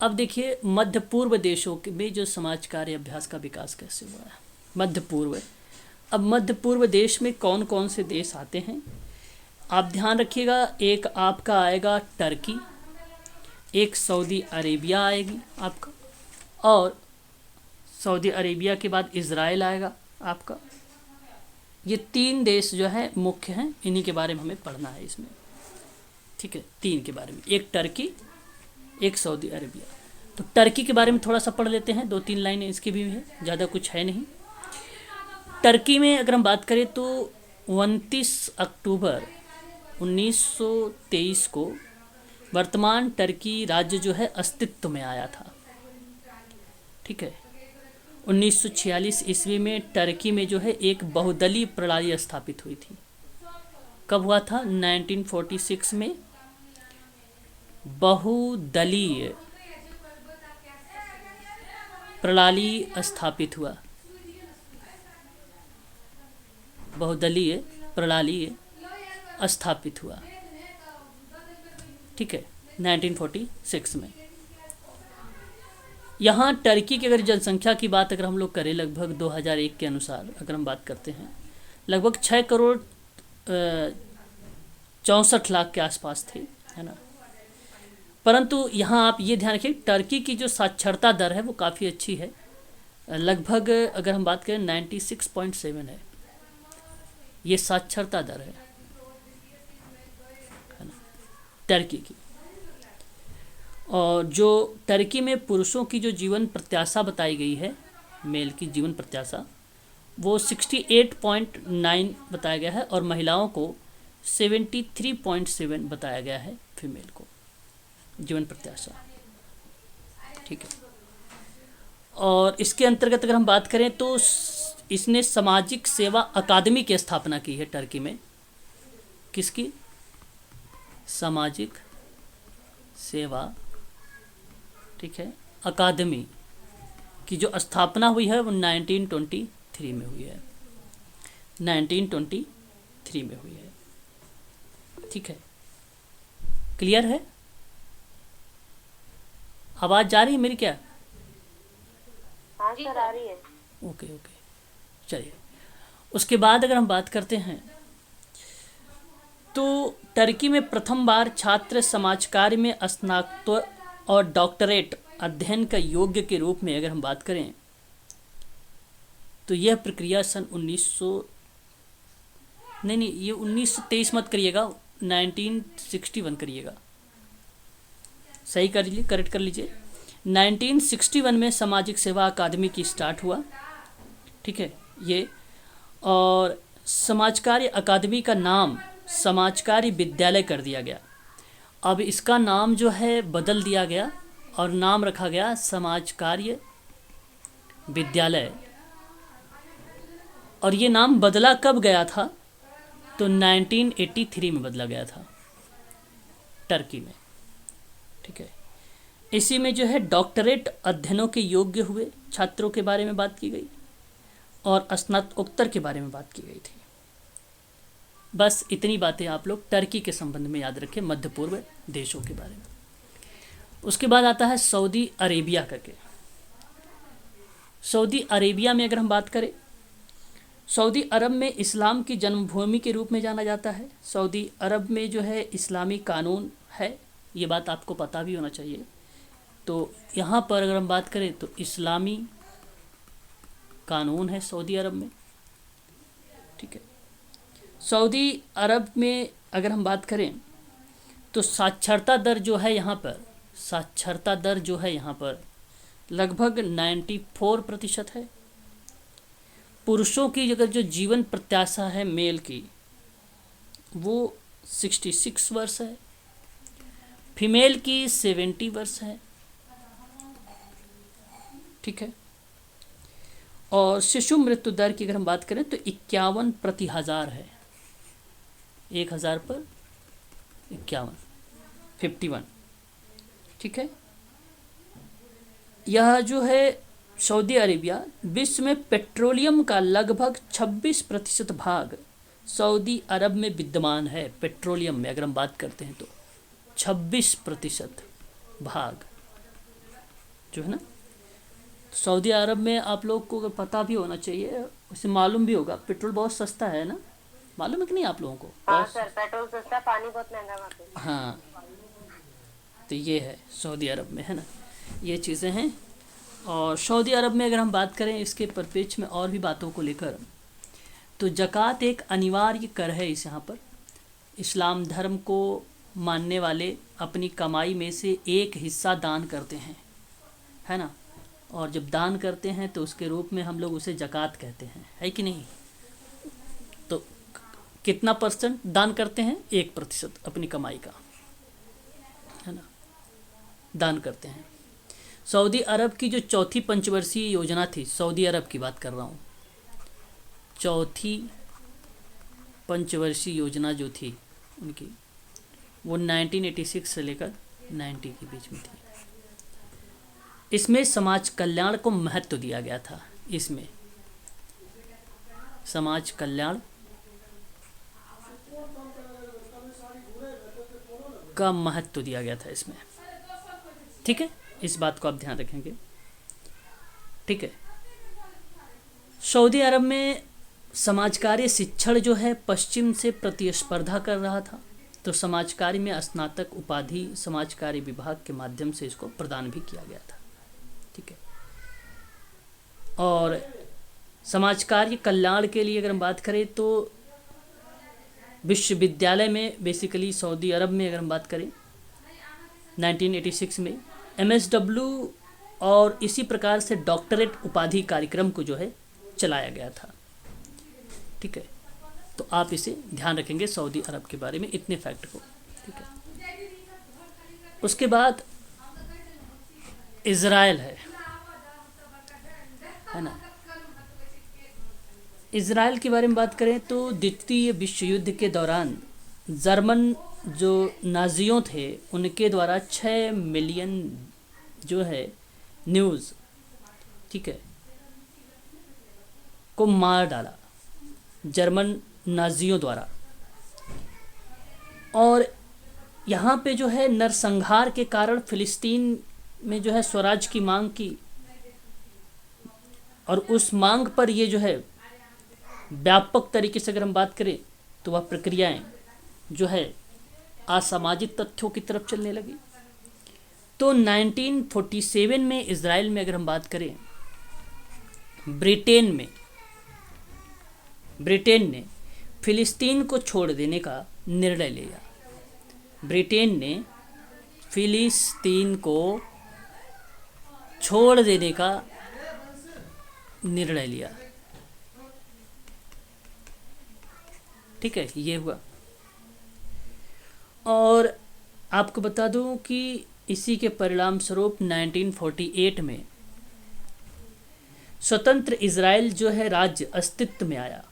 अब देखिए मध्य पूर्व देशों के में जो समाज कार्य अभ्यास का विकास कैसे हुआ है, मध्य पूर्व। अब मध्य पूर्व देश में कौन कौन से देश आते हैं आप ध्यान रखिएगा। एक आपका आएगा टर्की, एक सऊदी अरेबिया आएगी आपका, और सऊदी अरेबिया के बाद इज़राइल आएगा आपका। ये 3 देश जो है मुख्य हैं, इन्हीं के बारे में हमें पढ़ना है इसमें, ठीक है। 3 के बारे में, एक टर्की, एक सऊदी अरेबिया। तो टर्की के बारे में थोड़ा सा पढ़ लेते हैं, 2-3 लाइनें इसकी भी है, ज़्यादा कुछ है नहीं। टर्की में अगर हम बात करें तो 29 अक्टूबर 1923 को वर्तमान टर्की राज्य जो है अस्तित्व में आया था, ठीक है। 1946 ईस्वी में टर्की में जो है एक बहुदलीय प्रणाली स्थापित हुई थी। कब हुआ था? 1946 में बहुदलीय प्रणाली स्थापित हुआ, बहुदलीय प्रणाली स्थापित हुआ, ठीक है, 1946 में। यहाँ टर्की की अगर जनसंख्या की बात अगर हम लोग करें, लगभग 2001 के अनुसार अगर हम बात करते हैं, लगभग 6 करोड़ 64 लाख के आसपास थे, है ना। परंतु यहाँ आप ये ध्यान रखिए, टर्की की जो साक्षरता दर है वो काफ़ी अच्छी है, लगभग अगर हम बात करें 96.7 है, ये साक्षरता दर है ना टर्की की। और जो टर्की में पुरुषों की जो जीवन प्रत्याशा बताई गई है, मेल की जीवन प्रत्याशा, वो 68.9 बताया गया है, और महिलाओं को 73.7 बताया गया है, फीमेल को जीवन प्रत्याशा, ठीक है। और इसके अंतर्गत अगर हम बात करें तो इसने सामाजिक सेवा अकादमी की स्थापना की है टर्की में। किसकी? सामाजिक सेवा, ठीक है, अकादमी की जो स्थापना हुई है वो 1923 में हुई है, 1923 में हुई है। ठीक है, क्लियर है? आवाज़ जा रही है मेरी क्या? हाँ सर, आ रही है। ओके ओके, चलिए। उसके बाद अगर हम बात करते हैं तो टर्की में प्रथम बार छात्र समाज कार्य में स्नातक और डॉक्टरेट अध्ययन का योग्य के रूप में अगर हम बात करें तो यह प्रक्रिया सन 1923 मत करिएगा, 1961 करिएगा, सही कर लीजिए, करेक्ट कर लीजिए। 1961 में सामाजिक सेवा अकादमी की स्टार्ट हुआ, ठीक है ये, और समाज कार्य अकादमी का नाम समाज कार्य विद्यालय कर दिया गया। अब इसका नाम जो है बदल दिया गया और नाम रखा गया समाज कार्य विद्यालय। और ये नाम बदला कब गया था? तो 1983 में बदला गया था टर्की में, ठीक है। इसी में जो है डॉक्टरेट अध्ययनों के योग्य हुए छात्रों के बारे में बात की गई और स्नातकोत्तर के बारे में बात की गई थी। बस इतनी बातें आप लोग टर्की के संबंध में याद रखें, मध्य पूर्व देशों के बारे में। उसके बाद आता है सऊदी अरेबिया करके। सऊदी अरेबिया में अगर हम बात करें, सऊदी अरब में इस्लाम की जन्मभूमि के रूप में जाना जाता है। सऊदी अरब में जो है इस्लामी कानून है, ये बात आपको पता भी होना चाहिए। तो यहाँ पर अगर हम बात करें तो इस्लामी कानून है सऊदी अरब में, ठीक है। सऊदी अरब में अगर हम बात करें तो साक्षरता दर जो है यहाँ पर, साक्षरता दर जो है यहाँ पर लगभग 94% है। पुरुषों की अगर जो जीवन प्रत्याशा है मेल की वो 66 वर्ष है, फीमेल की 70 वर्ष है, ठीक है। और शिशु मृत्यु दर की अगर हम बात करें तो 51 प्रति हजार है, 1000 पर 51, 51, ठीक है। यह जो है सऊदी अरेबिया विश्व में पेट्रोलियम का लगभग 26% भाग सऊदी अरब में विद्यमान है। पेट्रोलियम में अगर हम बात करते हैं तो 26% भाग जो है ना, सऊदी अरब में आप लोग को पता भी होना चाहिए, उसे मालूम भी होगा, पेट्रोल बहुत सस्ता है ना, मालूम है कि नहीं आप लोगों को? हाँ सर, पेट्रोल सस्ता, पानी बहुत महंगा वहाँ पे। हाँ, तो ये है सऊदी अरब में, है ना, ये चीज़ें हैं। और सऊदी अरब में अगर हम बात करें इसके परिप्रेक्ष्य में और भी बातों को लेकर, तो ज़कात एक अनिवार्य कर है इस यहाँ पर। इस्लाम धर्म को मानने वाले अपनी कमाई में से एक हिस्सा दान करते हैं, है ना, और जब दान करते हैं तो उसके रूप में हम लोग उसे ज़कात कहते हैं, है कि नहीं। तो कितना % दान करते हैं? 1% अपनी कमाई का, है ना, दान करते हैं। सऊदी अरब की जो चौथी पंचवर्षीय योजना थी, सऊदी अरब की बात कर रहा हूँ, चौथी पंचवर्षीय योजना जो थी उनकी, वो 1986 से लेकर 90 के बीच में थी। इसमें समाज कल्याण को महत्व दिया गया था। इसमें समाज कल्याण का महत्व दिया गया था इसमें, ठीक है, इस बात को आप ध्यान रखेंगे, ठीक है। सऊदी अरब में समाज कार्य शिक्षण जो है पश्चिम से प्रतिस्पर्धा कर रहा था, तो समाज कार्य में स्नातक उपाधि समाज कार्य विभाग के माध्यम से इसको प्रदान भी किया गया था, ठीक है। और समाज कार्य कल्याण के लिए अगर हम बात करें तो विश्वविद्यालय में बेसिकली सऊदी अरब में अगर हम बात करें 1986 में MSW और इसी प्रकार से डॉक्टरेट उपाधि कार्यक्रम को जो है चलाया गया था, ठीक है। तो आप इसे ध्यान रखेंगे सऊदी अरब के बारे में, इतने फैक्ट को, ठीक है। उसके बाद इज़राइल है ना। इज़राइल के बारे में बात करें तो द्वितीय विश्व युद्ध के दौरान जर्मन जो नाजियों थे उनके द्वारा 6 मिलियन जो है न्यूज़, ठीक है, को मार डाला जर्मन नाजियों द्वारा। और यहाँ पे जो है नरसंहार के कारण फ़िलिस्तीन में जो है स्वराज की मांग की, और उस मांग पर ये जो है व्यापक तरीके से अगर हम बात करें तो वह प्रक्रियाएं जो है असामाजिक तथ्यों की तरफ चलने लगी। तो 1947 में इज़राइल में अगर हम बात करें, ब्रिटेन ने फ़िलिस्तीन को छोड़ देने का निर्णय लिया। ब्रिटेन ने फ़िलिस्तीन को छोड़ देने का निर्णय लिया, ठीक है, ये हुआ। और आपको बता दूं कि इसी के परिणाम स्वरूप 1948 में स्वतंत्र इज़राइल जो है राज्य अस्तित्व में आया।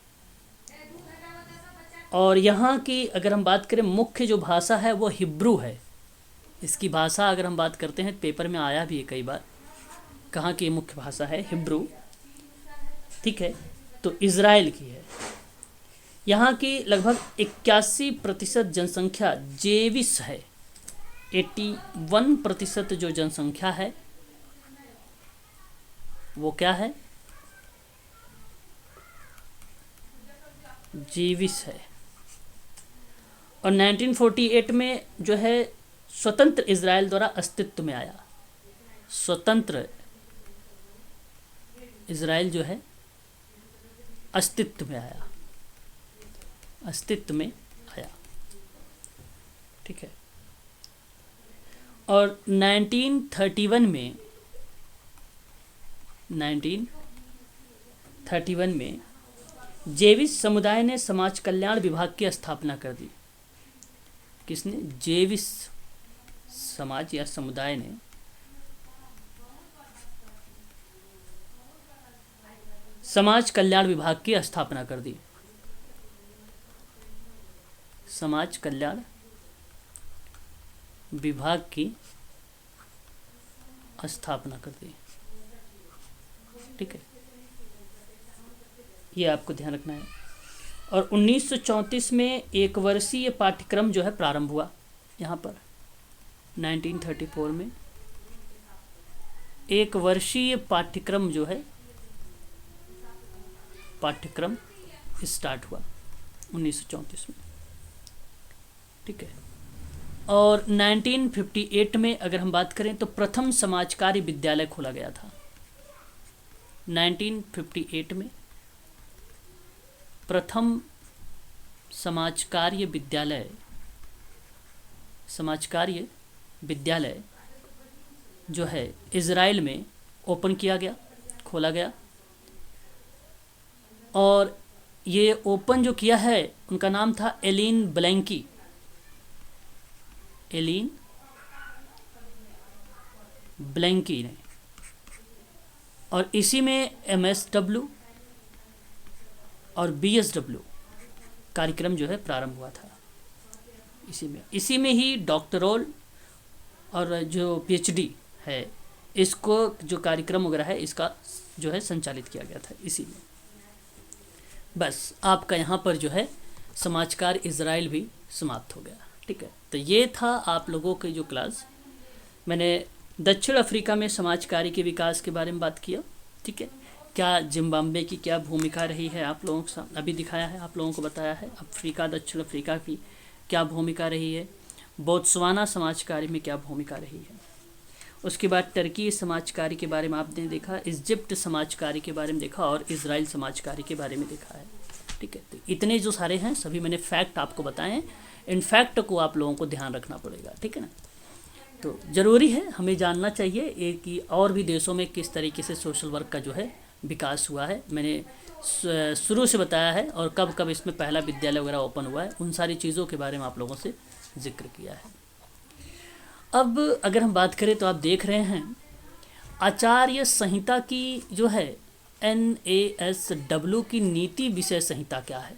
और यहाँ की अगर हम बात करें मुख्य जो भाषा है वो हिब्रू है। इसकी भाषा अगर हम बात करते हैं, पेपर में आया भी है कई बार, कहाँ की मुख्य भाषा है हिब्रू, ठीक है, तो इज़राइल की है। यहाँ की लगभग 81% जनसंख्या जेविस है। 81% जो जनसंख्या है वो क्या है, जेविस है। और 1948 में जो है स्वतंत्र इज़राइल द्वारा अस्तित्व में आया। स्वतंत्र इज़राइल जो है अस्तित्व में आया, ठीक है। और 1931 में जेविस समुदाय ने समाज कल्याण विभाग की स्थापना कर दी। किसने? जेविस समाज या समुदाय ने समाज कल्याण विभाग की स्थापना कर दी। समाज कल्याण विभाग की स्थापना कर दी, ठीक है, ये आपको ध्यान रखना है। और 1934 में एक वर्षीय पाठ्यक्रम जो है प्रारंभ हुआ। यहाँ पर 1934 में एक वर्षीय पाठ्यक्रम जो है स्टार्ट हुआ 1934 में, ठीक है। और 1958 में अगर हम बात करें तो प्रथम समाज कार्य विद्यालय खोला गया था। 1958 में प्रथम समाज कार्य विद्यालय जो है इज़राइल में ओपन किया गया, खोला गया। और ये ओपन जो किया है उनका नाम था एलिन ब्लैंकी ने। और इसी में MSW और BSW कार्यक्रम जो है प्रारंभ हुआ था। इसी में ही डॉक्टरोल और जो PhD है, इसको जो कार्यक्रम वगैरह है इसका जो है संचालित किया गया था इसी में। बस आपका यहाँ पर जो है समाजकार इज़राइल भी समाप्त हो गया, ठीक है। तो ये था आप लोगों की जो क्लास, मैंने दक्षिण अफ्रीका में समाज कार्य के विकास के बारे में बात किया, ठीक है। क्या जिम्बाब्वे की क्या भूमिका रही है आप लोगों के साथ अभी दिखाया है, आप लोगों को बताया है। दक्षिण अफ्रीका की क्या भूमिका रही है, बोत्सवाना समाज कार्य में क्या भूमिका रही है। उसके बाद टर्की समाज कार्य के बारे में आपने देखा, इजिप्ट समाज कार्य के बारे में देखा और इज़राइल समाज कार्य के बारे में देखा है, ठीक है। तो इतने जो सारे हैं सभी मैंने फैक्ट आपको बताए हैं। इन फैक्ट को आप लोगों को ध्यान रखना पड़ेगा, ठीक है ना। तो ज़रूरी है, हमें जानना चाहिए कि और भी देशों में किस तरीके से सोशल वर्क का जो है विकास हुआ है। मैंने शुरू से बताया है और कब कब इसमें पहला विद्यालय वगैरह ओपन हुआ है, उन सारी चीज़ों के बारे में आप लोगों से जिक्र किया है। अब अगर हम बात करें तो आप देख रहे हैं आचार्य संहिता की जो है NASW की नीति विषय संहिता क्या है।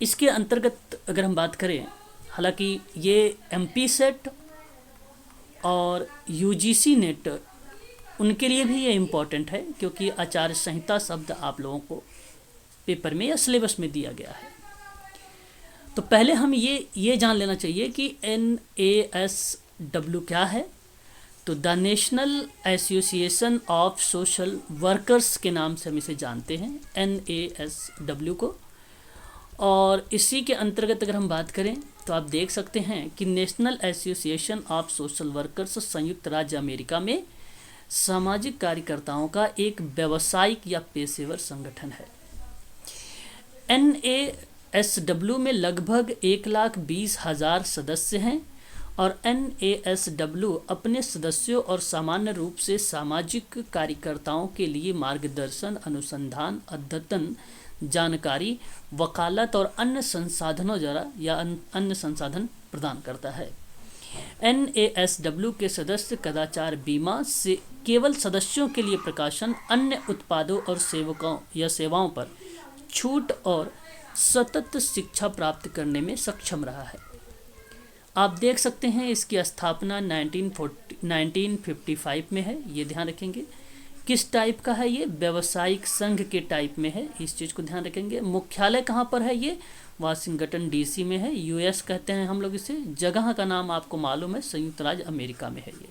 इसके अंतर्गत अगर हम बात करें, हालांकि ये एमपी सेट और यूजीसी नेट उनके लिए भी ये इम्पोर्टेंट है, क्योंकि आचार संहिता शब्द आप लोगों को पेपर में या सिलेबस में दिया गया है। तो पहले हम ये जान लेना चाहिए कि NASW क्या है। तो the national association of social workers के नाम से हम इसे जानते हैं, NASW को। और इसी के अंतर्गत अगर हम बात करें तो आप देख सकते हैं कि national association of social workers संयुक्त राज्य अमेरिका में सामाजिक कार्यकर्ताओं का एक व्यावसायिक या पेशेवर संगठन है। NASW में लगभग 1,20,000 सदस्य हैं और NASW अपने सदस्यों और सामान्य रूप से सामाजिक कार्यकर्ताओं के लिए मार्गदर्शन, अनुसंधान, अद्यतन जानकारी, वकालत और अन्य संसाधनों द्वारा या अन्य संसाधन प्रदान करता है। NASW के सदस्य कदाचार बीमा से केवल सदस्यों के लिए प्रकाशन, अन्य उत्पादों और सेवकों या सेवाओं पर छूट और सतत शिक्षा प्राप्त करने में सक्षम रहा है। आप देख सकते हैं इसकी स्थापना 1955 में है, ये ध्यान रखेंगे। किस टाइप का है ये? व्यावसायिक संघ के टाइप में है, इस चीज़ को ध्यान रखेंगे। मुख्यालय कहाँ पर है? ये वाशिंगटन DC में है, US कहते हैं हम लोग इसे। जगह का नाम आपको मालूम है, संयुक्त राज्य अमेरिका में है ये।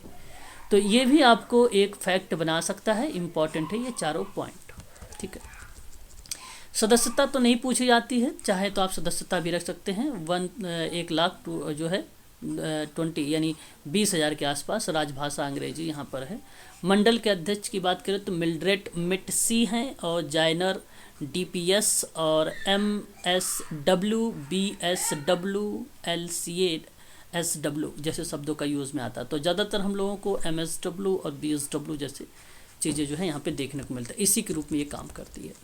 तो ये भी आपको एक फैक्ट बना सकता है, इम्पॉर्टेंट है ये चारों पॉइंट, ठीक है। सदस्यता तो नहीं पूछी जाती है, चाहे तो आप सदस्यता भी रख सकते हैं। 1 लाख जो है 20 यानी 20,000 के आसपास। राजभाषा अंग्रेजी यहाँ पर है। मंडल के अध्यक्ष की बात करें तो मिल्ड्रेड मिटसी हैं और जाइनर DPS और MSW BSW LCA SW जैसे शब्दों का यूज़ में आता है। तो ज़्यादातर हम लोगों को MSW और BSW जैसे चीज़ें जो है यहाँ पे देखने को मिलता है, इसी के रूप में ये काम करती है।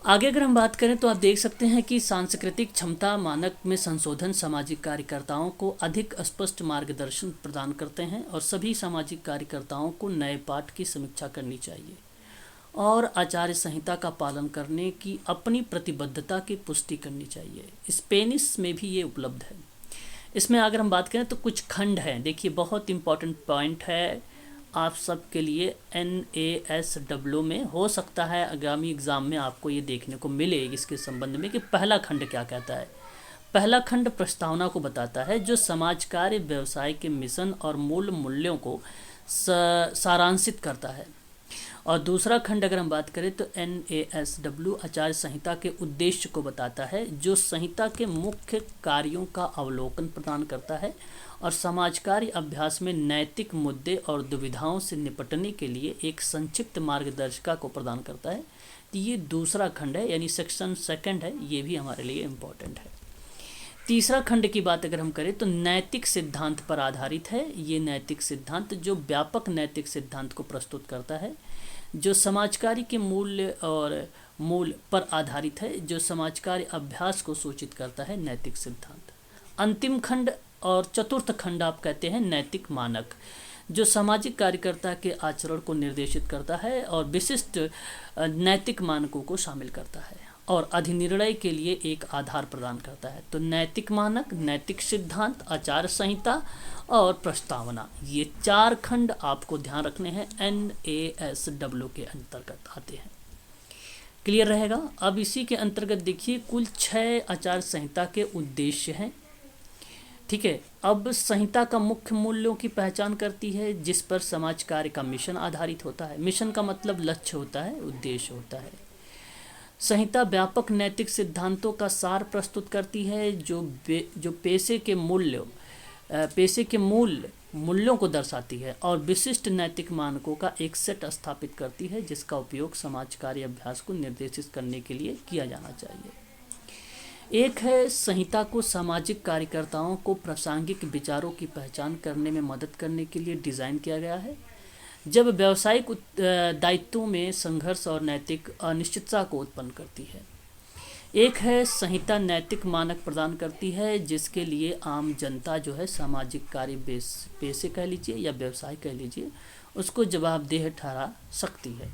आगे अगर हम बात करें तो आप देख सकते हैं कि सांस्कृतिक क्षमता मानक में संशोधन सामाजिक कार्यकर्ताओं को अधिक स्पष्ट मार्गदर्शन प्रदान करते हैं और सभी सामाजिक कार्यकर्ताओं को नए पाठ की समीक्षा करनी चाहिए और आचार्य संहिता का पालन करने की अपनी प्रतिबद्धता की पुष्टि करनी चाहिए। स्पेनिश में भी ये उपलब्ध है। इसमें अगर हम बात करें तो कुछ खंड हैं, देखिए बहुत इंपॉर्टेंट पॉइंट है आप सबके लिए। NASW में हो सकता है आगामी एग्ज़ाम में आपको ये देखने को मिले इसके संबंध में कि पहला खंड क्या कहता है। पहला खंड प्रस्तावना को बताता है जो समाज कार्य व्यवसाय के मिशन और मूल मूल्यों को सारांशित करता है। और दूसरा खंड अगर हम बात करें तो NASW आचार्य संहिता के उद्देश्य को बताता है जो संहिता के मुख्य कार्यों का अवलोकन प्रदान करता है और समाज कार्य अभ्यास में नैतिक मुद्दे और दुविधाओं से निपटने के लिए एक संक्षिप्त मार्गदर्शिका को प्रदान करता है। तो ये दूसरा खंड है, यानी सेक्शन 2 है, ये भी हमारे लिए इम्पोर्टेंट है। तीसरा खंड की बात अगर हम करें तो नैतिक सिद्धांत पर आधारित है। ये नैतिक सिद्धांत जो व्यापक नैतिक सिद्धांत को प्रस्तुत करता है जो समाजकार्य के मूल पर आधारित है, जो समाजकार्य अभ्यास को सूचित करता है, नैतिक सिद्धांत। अंतिम खंड और चतुर्थ खंड आप कहते हैं नैतिक मानक, जो सामाजिक कार्यकर्ता के आचरण को निर्देशित करता है और विशिष्ट नैतिक मानकों को शामिल करता है और अधिनिर्णय के लिए एक आधार प्रदान करता है। तो नैतिक मानक, नैतिक सिद्धांत, आचार संहिता और प्रस्तावना, ये 4 खंड आपको ध्यान रखने हैं, NASW के अंतर्गत आते हैं। क्लियर रहेगा। अब इसी के अंतर्गत देखिए कुल 6 आचार संहिता के उद्देश्य हैं, ठीक है। अब संहिता का मुख्य मूल्यों की पहचान करती है जिस पर समाज कार्य का मिशन आधारित होता है। मिशन का मतलब लक्ष्य होता है, उद्देश्य होता है। संहिता व्यापक नैतिक सिद्धांतों का सार प्रस्तुत करती है जो पेशे के मूल मूल्यों को दर्शाती है और विशिष्ट नैतिक मानकों का एक सेट स्थापित करती है जिसका उपयोग समाज कार्य अभ्यास को निर्देशित करने के लिए किया जाना चाहिए। एक है संहिता को सामाजिक कार्यकर्ताओं को प्रासंगिक विचारों की पहचान करने में मदद करने के लिए डिज़ाइन किया गया है जब व्यावसायिक दायित्वों में संघर्ष और नैतिक अनिश्चितता को उत्पन्न करती है। एक है संहिता नैतिक मानक प्रदान करती है जिसके लिए आम जनता जो है सामाजिक कार्य पेशे कह लीजिए या व्यवसाय कह लीजिए उसको जवाबदेह ठहरा सकती है।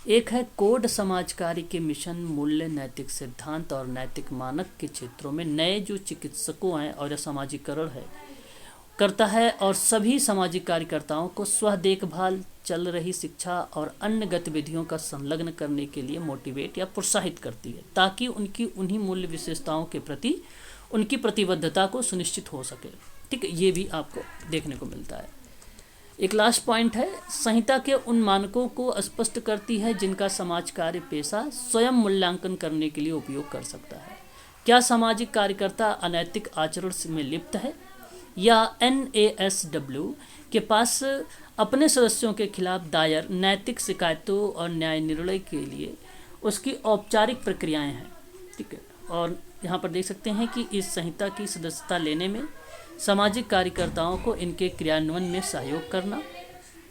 एक है कोड समाज कार्य के मिशन, मूल्य, नैतिक सिद्धांत और नैतिक मानक के क्षेत्रों में नए जो चिकित्सकों हैं और समाजीकरण है करता है और सभी सामाजिक कार्यकर्ताओं को स्व देखभाल, चल रही शिक्षा और अन्य गतिविधियों का संलग्न करने के लिए मोटिवेट या प्रोत्साहित करती है, ताकि उनकी उन्हीं मूल्य विशेषताओं के प्रति उनकी प्रतिबद्धता को सुनिश्चित हो सके। ठीक है, ये भी आपको देखने को मिलता है। एक लास्ट पॉइंट है, संहिता के उन मानकों को स्पष्ट करती है जिनका समाज कार्य पेशा स्वयं मूल्यांकन करने के लिए उपयोग कर सकता है। क्या सामाजिक कार्यकर्ता अनैतिक आचरण में लिप्त है या NASW के पास अपने सदस्यों के खिलाफ दायर नैतिक शिकायतों और न्याय निर्णय के लिए उसकी औपचारिक प्रक्रियाएं हैं। ठीक है, और यहाँ पर देख सकते हैं कि इस संहिता की सदस्यता लेने में सामाजिक कार्यकर्ताओं को इनके क्रियान्वयन में सहयोग करना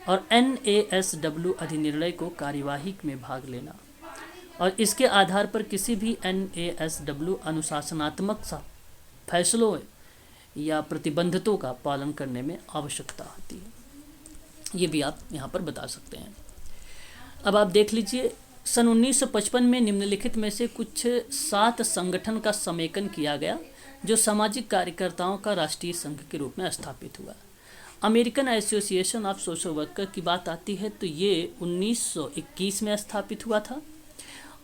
और NASW अधिनिर्णय को कार्यवाही में भाग लेना और इसके आधार पर किसी भी NASW अनुशासनात्मक फैसलों या प्रतिबंधों का पालन करने में आवश्यकता होती है। ये भी आप यहाँ पर बता सकते हैं। अब आप देख लीजिए, सन 1955 में निम्नलिखित में से कुछ 7 संगठन का समेकन किया गया जो सामाजिक कार्यकर्ताओं का राष्ट्रीय संघ के रूप में स्थापित हुआ। American association of social worker की बात आती है तो ये 1921 में स्थापित हुआ था,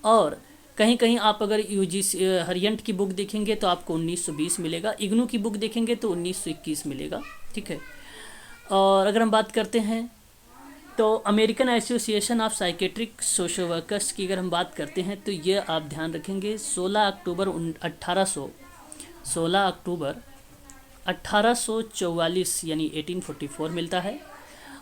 और कहीं कहीं आप अगर UGC हरियंट की बुक देखेंगे तो आपको 1920 मिलेगा, इग्नू की बुक देखेंगे तो 1921 मिलेगा। ठीक है, और अगर हम बात करते हैं तो American association of psychiatric social workers की अगर हम बात करते हैं तो ये आप ध्यान रखेंगे 16 अक्टूबर 1844 यानी 1844 मिलता है।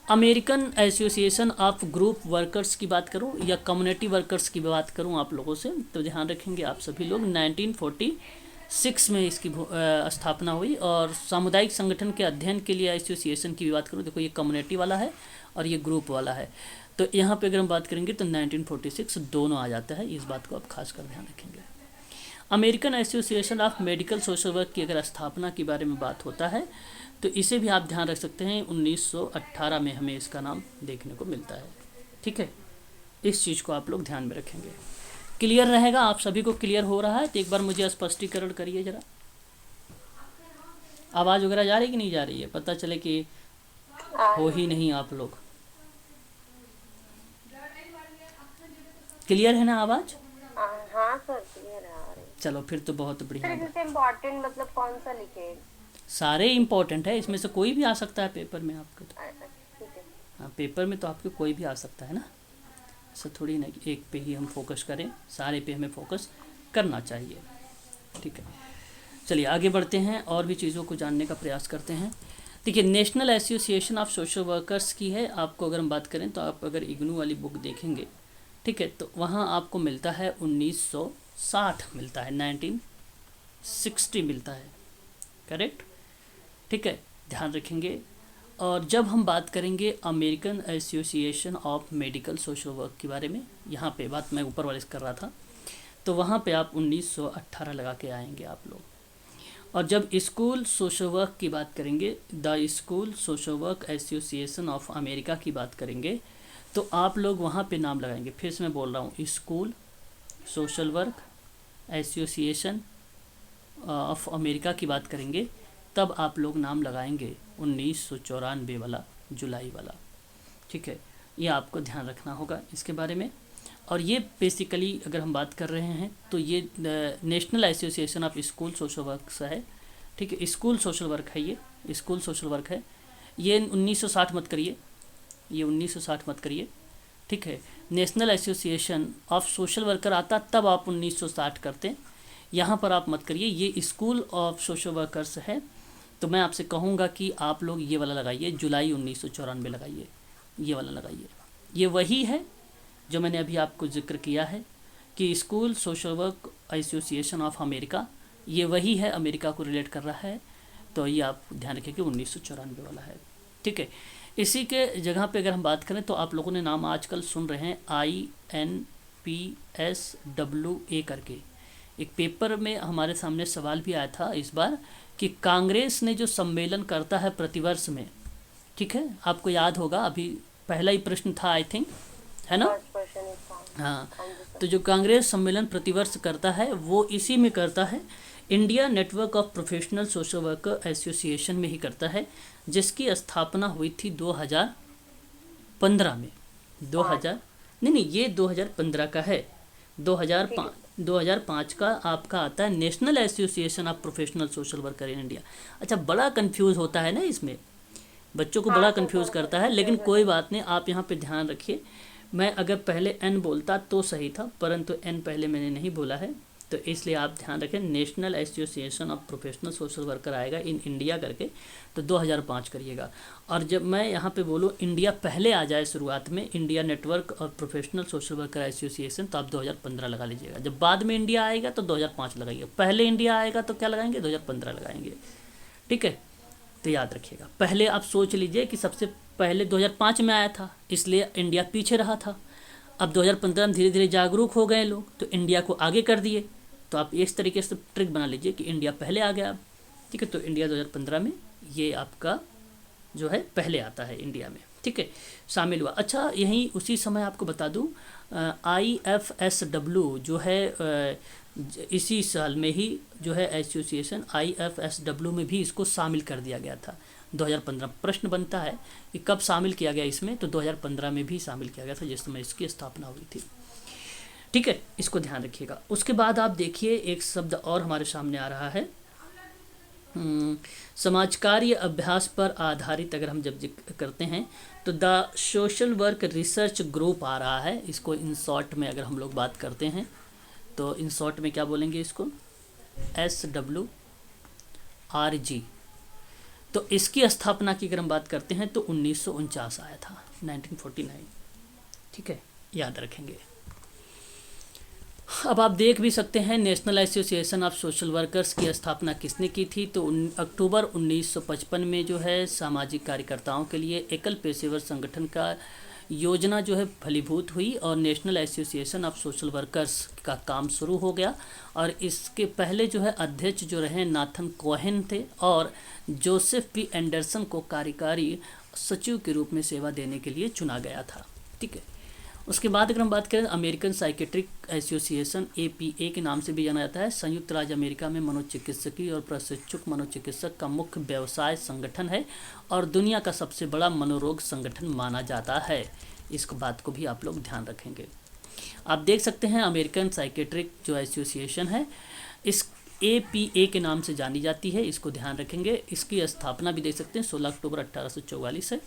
American association of group workers की बात करूं या कम्युनिटी वर्कर्स की बात करूं आप लोगों से तो ध्यान रखेंगे आप सभी लोग 1946 में इसकी स्थापना हुई। और सामुदायिक संगठन के अध्ययन के लिए एसोसिएशन की भी बात करूं, देखो ये कम्युनिटी वाला है और ये ग्रुप वाला है, तो यहाँ पे अगर हम बात करेंगे तो 1946 दोनों आ जाता है, इस बात को आप खास कर ध्यान रखेंगे। American association of medical social work की अगर स्थापना के बारे में बात होता है तो इसे भी आप ध्यान रख सकते हैं, 1918 में हमें इसका नाम देखने को मिलता है। ठीक है, इस चीज़ को आप लोग ध्यान में रखेंगे। क्लियर रहेगा, आप सभी को क्लियर हो रहा है तो एक बार मुझे स्पष्टीकरण करिए जरा। आवाज़ वगैरह जा रही कि नहीं जा रही है, पता चले कि हो ही नहीं आप लोग। क्लियर है ना आवाज़? हाँ सर, क्लियर है। चलो फिर तो बहुत बढ़िया। इसमें इम्पोर्टेंट मतलब कौन सा लिखे? सारे इम्पोर्टेंट है, इसमें से कोई भी आ सकता है पेपर में आपके तो। ठीक है। हाँ, पेपर में तो आपके कोई भी आ सकता है ना, ऐसा थोड़ी ना कि एक पे ही हम फोकस करें, सारे पे हमें फोकस करना चाहिए। ठीक है, चलिए आगे बढ़ते हैं और भी चीज़ों को जानने का प्रयास करते हैं। देखिए, national association of social workers की है, आपको अगर हम बात करें तो आप अगर इग्नू वाली बुक देखेंगे, ठीक है, तो वहाँ आपको मिलता है 1960 मिलता है, 1960 मिलता है, करेक्ट। ठीक है, ध्यान रखेंगे। और जब हम बात करेंगे American association of medical social work के बारे में, यहाँ पे बात मैं ऊपर वाले से कर रहा था, तो वहाँ पे आप 1918 लगा के आएंगे आप लोग। और जब स्कूल सोशल वर्क की बात करेंगे, the school social work association of America की बात करेंगे, तो आप लोग वहाँ पे नाम लगाएंगे। फिर से मैं बोल रहा हूँ, school social work association of America की बात करेंगे, तब आप लोग नाम लगाएंगे 1994 वाला, जुलाई वाला। ठीक है, ये आपको ध्यान रखना होगा इसके बारे में। और ये बेसिकली अगर हम बात कर रहे हैं तो ये national association of school social work है। ठीक है, स्कूल सोशल वर्क है, ये स्कूल सोशल वर्क है। ये 1960 मत करिए, ये 1960 मत करिए। ठीक है, national association of social worker आता तब आप 1960 करते, यहाँ पर आप मत करिए। ये स्कूल ऑफ सोशल वर्कर्स है, तो मैं आपसे कहूँगा कि आप लोग ये वाला लगाइए, जुलाई 1994 लगाइए, ये वाला लगाइए। ये वही है जो मैंने अभी आपको जिक्र किया है कि school social work association of America, ये वही है, अमेरिका को रिलेट कर रहा है, तो ये आप ध्यान रखिए कि 1994 वाला है। ठीक है, इसी के जगह पे अगर हम बात करें तो आप लोगों ने नाम आजकल सुन रहे हैं INPSWA करके। एक पेपर में हमारे सामने सवाल भी आया था इस बार कि कांग्रेस ने जो सम्मेलन करता है प्रतिवर्ष में, ठीक है, आपको याद होगा, अभी पहला ही प्रश्न था आई थिंक, है ना? हाँ, हाँ जी सर। तो जो कांग्रेस सम्मेलन प्रतिवर्ष करता है वो इसी में करता है, India network of professional social worker association में ही करता है, जिसकी स्थापना हुई थी 2015 में। 2000 पाँच। नहीं नहीं, ये 2015 का है। ठीक है 2005 सर। 2005 का आपका आता है national association of professional social worker in India. अच्छा, बड़ा कंफ्यूज होता है ना इसमें, बच्चों को हाँ बड़ा सर, कंफ्यूज थोड़ा सा करता है, लेकिन कंफ्यूज कोई होता बात नहीं, आप यहाँ पे ध्यान रखिए। मैं अगर पहले एन बोलता तो सही था, परंतु एन पहले मैंने नहीं बोला है, तो इसलिए आप ध्यान रखें, national association of professional social worker आएगा इन इंडिया करके, तो 2005 करिएगा। और जब मैं यहाँ पे बोलूँ इंडिया पहले आ जाए शुरुआत में, इंडिया नेटवर्क और प्रोफेशनल सोशल वर्कर एसोसिएशन, तो आप 2015 लगा लीजिएगा। जब बाद में इंडिया आएगा तो 2005 लगाइए, पहले इंडिया आएगा तो क्या लगाएंगे, 2015 लगाएंगे। ठीक है, तो याद रखिएगा। पहले आप सोच लीजिए कि सबसे पहले 2005 में आया था, इसलिए इंडिया पीछे रहा था। अब 2015 में धीरे धीरे जागरूक हो गए लोग, तो इंडिया को आगे कर दिए। तो आप इस तरीके से ट्रिक बना लीजिए कि इंडिया पहले आ गया अब। ठीक है, तो इंडिया 2015 में ये आपका जो है पहले आता है इंडिया में। ठीक है, शामिल हुआ। अच्छा, यहीं उसी समय आपको बता दूं, IFSW जो है इसी साल में ही जो है एसोसिएशन IFSW में भी इसको शामिल कर दिया गया था 2015। प्रश्न बनता है कि कब शामिल किया गया इसमें, तो 2015 में भी शामिल किया गया था जिस समय इसकी स्थापना हुई थी। ठीक है, इसको ध्यान रखिएगा। उसके बाद आप देखिए एक शब्द और हमारे सामने आ रहा है, समाज कार्य अभ्यास पर आधारित। अगर हम जब जिक्र करते हैं तो the social work research group आ रहा है। इसको इन शॉर्ट में अगर हम लोग बात करते हैं तो इन शॉर्ट में क्या बोलेंगे इसको, SWRG। तो इसकी स्थापना की अगर हम बात करते हैं तो 1949 आया था, 1949। ठीक है, याद रखेंगे। अब आप देख भी सकते हैं national association of social workers की स्थापना किसने की थी, तो अक्टूबर 1955 में जो है सामाजिक कार्यकर्ताओं के लिए एकल पेशेवर संगठन का योजना जो है फलीभूत हुई और national association of social workers का काम शुरू हो गया। और इसके पहले जो है अध्यक्ष जो रहे नाथन कोहेन थे और जोसेफ पी एंडरसन को कार्यकारी सचिव के रूप में सेवा देने के लिए चुना गया था। ठीक है, उसके बाद अगर हम बात करें अमेरिकन साइकेट्रिक एसोसिएशन APA के नाम से भी जाना जाता है, संयुक्त राज्य अमेरिका में मनोचिकित्सकीय और प्रशिक्षुक मनोचिकित्सक का मुख्य व्यवसाय संगठन है और दुनिया का सबसे बड़ा मनोरोग संगठन माना जाता है। इस बात को भी आप लोग ध्यान रखेंगे। आप देख सकते हैं अमेरिकन साइकेट्रिक जो एसोसिएशन है इस APA के नाम से जानी जाती है, इसको ध्यान रखेंगे। इसकी स्थापना भी देख सकते हैं 16 अक्टूबर 1844 है।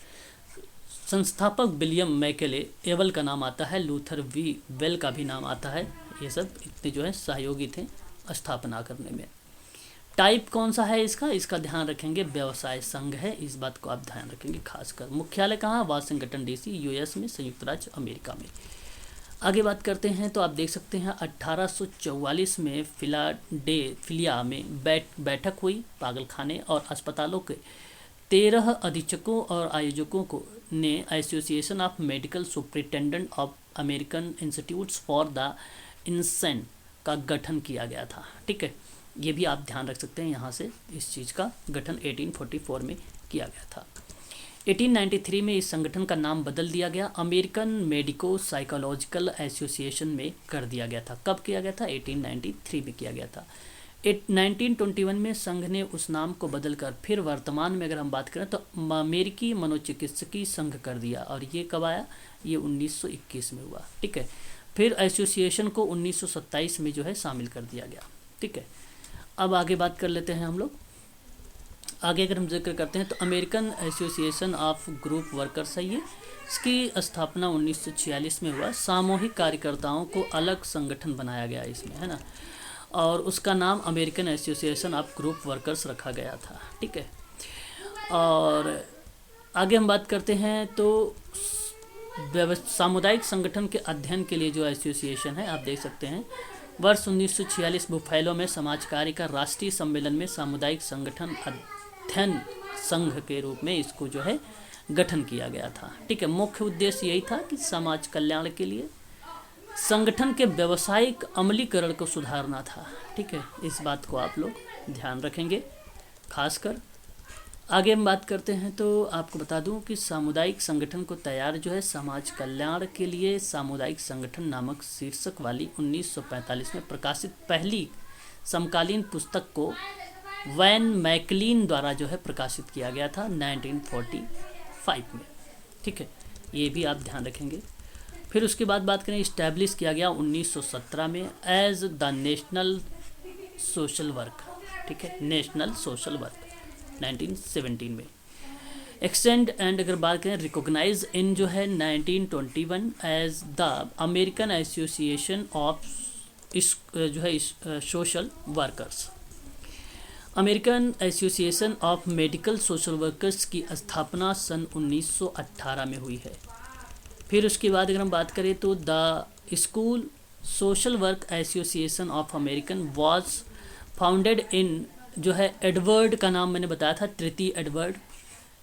संस्थापक विलियम मैकेले एवल का नाम आता है, लूथर वी वेल का भी नाम आता है। ये सब इतने जो है सहयोगी थे स्थापना करने में। टाइप कौन सा है इसका ध्यान रखेंगे, व्यवसाय संघ है। इस बात को आप ध्यान रखेंगे खासकर। मुख्यालय कहाँ, वाशिंगटन DC US में, संयुक्त राज्य अमेरिका में। आगे बात करते हैं तो आप देख सकते हैं 1844 में फिलाडेल्फिया में बैठक हुई। पागलखाने और अस्पतालों के 13 अधीक्षकों और आयोजकों को ने association of medical superintendent of American institutes for the insane का गठन किया गया था। ठीक है, ये भी आप ध्यान रख सकते हैं यहाँ से, इस चीज़ का गठन 1844 में किया गया था। 1893 में इस संगठन का नाम बदल दिया गया, अमेरिकन मेडिको साइकोलॉजिकल एसोसिएशन में कर दिया गया था। कब किया गया था, 1893 में किया गया था। 1921 में संघ ने उस नाम को बदलकर फिर वर्तमान में अगर हम बात करें तो अमेरिकी मनोचिकित्सकीय संघ कर दिया। और ये कब आया, ये 1921 में हुआ। ठीक है, फिर एसोसिएशन को 1927 में जो है शामिल कर दिया गया। ठीक है, अब आगे बात कर लेते हैं हम लोग। आगे अगर हम जिक्र करते हैं तो American association of group workers है ये, इसकी स्थापना 1946 में हुआ। सामूहिक कार्यकर्ताओं को अलग संगठन बनाया गया इसमें, है ना, और उसका नाम American association of group workers रखा गया था। ठीक है, और आगे हम बात करते हैं तो सामुदायिक संगठन के अध्ययन के लिए जो एसोसिएशन है, आप देख सकते हैं वर्ष 1946 बुफेलो में समाज कार्य का राष्ट्रीय सम्मेलन में सामुदायिक संगठन अध्ययन संघ के रूप में इसको जो है गठन किया गया था। ठीक है, मुख्य उद्देश्य यही था कि समाज कल्याण के लिए संगठन के व्यावसायिक अमलीकरण को सुधारना था। ठीक है, इस बात को आप लोग ध्यान रखेंगे खासकर। आगे हम बात करते हैं तो आपको बता दूं कि सामुदायिक संगठन को तैयार जो है समाज कल्याण के लिए सामुदायिक संगठन नामक शीर्षक वाली 1945 में प्रकाशित पहली समकालीन पुस्तक को वैन मैकलीन द्वारा जो है प्रकाशित किया गया था 1945 में। ठीक है, ये भी आप ध्यान रखेंगे। फिर उसके बाद बात करें, इस्टेब्लिश किया गया 1917 में as the national social work. ठीक है, नेशनल सोशल वर्क 1917 में। एक्सटेंड एंड अगर बात करें, रिकॉग्नाइज इन जो है 1921 as the American association of जो है social workers. American association of medical social workers की स्थापना सन 1918 में हुई है। फिर उसके बाद अगर हम बात करें तो the school social work association of American was founded in जो है एडवर्ड का नाम मैंने बताया था, तृतीय एडवर्ड,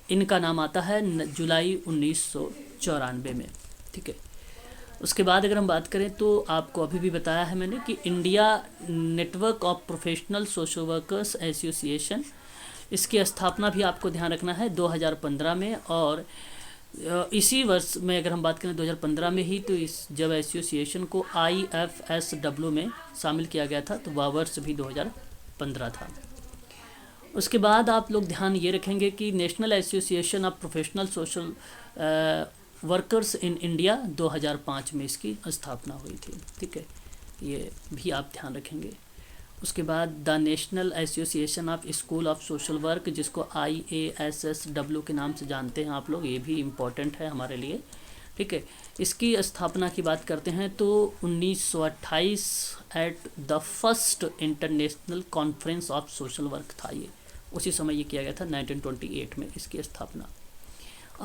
इनका नाम आता है जुलाई 1994 में। ठीक है, उसके बाद अगर हम बात करें तो आपको अभी भी बताया है मैंने कि India network of professional social workers association, इसकी स्थापना भी आपको ध्यान रखना है 2015 में। और इसी वर्ष में अगर हम बात करें 2015 में ही, तो इस जब एसोसिएशन को IFSW में शामिल किया गया था तो वह वर्ष भी 2015 था। उसके बाद आप लोग ध्यान ये रखेंगे कि national association of professional social workers in India 2005 में इसकी स्थापना हुई थी। ठीक है, ये भी आप ध्यान रखेंगे। उसके बाद the national association of school of social work, जिसको IASSW के नाम से जानते हैं आप लोग, ये भी इम्पोर्टेंट है हमारे लिए। ठीक है, इसकी स्थापना की बात करते हैं तो 1928 at the first international conference of social work था ये, उसी समय ये किया गया था 1928 में इसकी स्थापना।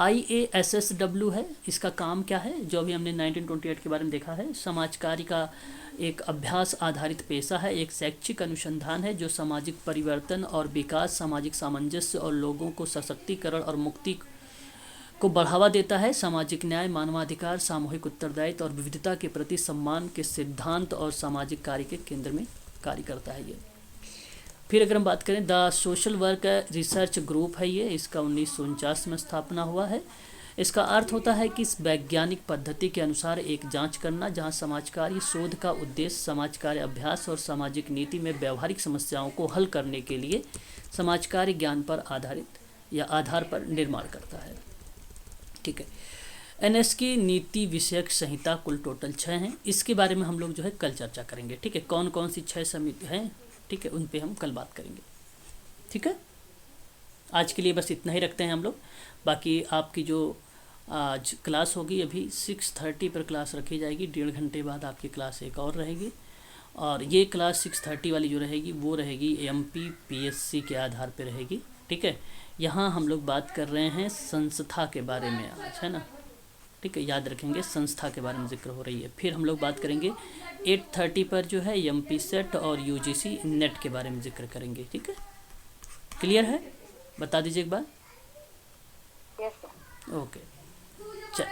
IASSW है, इसका काम क्या है, जो अभी हमने 1928 के बारे में देखा है, समाज कार्य का एक अभ्यास आधारित पेशा है, एक शैक्षिक अनुसंधान है जो सामाजिक परिवर्तन और विकास, सामाजिक सामंजस्य और लोगों को सशक्तिकरण और मुक्ति को बढ़ावा देता है, सामाजिक न्याय, मानवाधिकार, सामूहिक उत्तरदायित्व और विविधता के प्रति सम्मान के सिद्धांत और सामाजिक कार्य के केंद्र में कार्य करता है ये। फिर अगर हम बात करें, the social work research group है ये, इसका 1949 में स्थापना हुआ है। इसका अर्थ होता है कि इस वैज्ञानिक पद्धति के अनुसार एक जांच करना जहां समाज कार्य शोध का उद्देश्य समाज कार्य अभ्यास और सामाजिक नीति में व्यवहारिक समस्याओं को हल करने के लिए समाज कार्य ज्ञान पर आधारित या आधार पर निर्माण करता है। ठीक है, NS की नीति विषयक संहिता कुल टोटल 6 हैं, इसके बारे में हम लोग जो है कल चर्चा करेंगे। ठीक है, कौन कौन सी 6 समिति हैं, ठीक है, उन पे हम कल बात करेंगे। ठीक है, आज के लिए बस इतना ही रखते हैं हम लोग। बाकी आपकी जो आज क्लास होगी अभी 6:30 पर क्लास रखी जाएगी, 1.5 घंटे बाद आपकी क्लास एक और रहेगी। और ये क्लास 6:30 वाली जो रहेगी वो रहेगी MP PSC के आधार पर रहेगी। ठीक है, यहाँ हम लोग बात कर रहे हैं संस्था के बारे में आज, है ना। ठीक है, याद रखेंगे संस्था के बारे में जिक्र हो रही है। फिर हम लोग बात करेंगे 8:30 पर जो है MP सेट और UGC नेट के बारे में जिक्र करेंगे। ठीक है, क्लियर है, बता दीजिए एक बार। Yes sir. ओके, चल।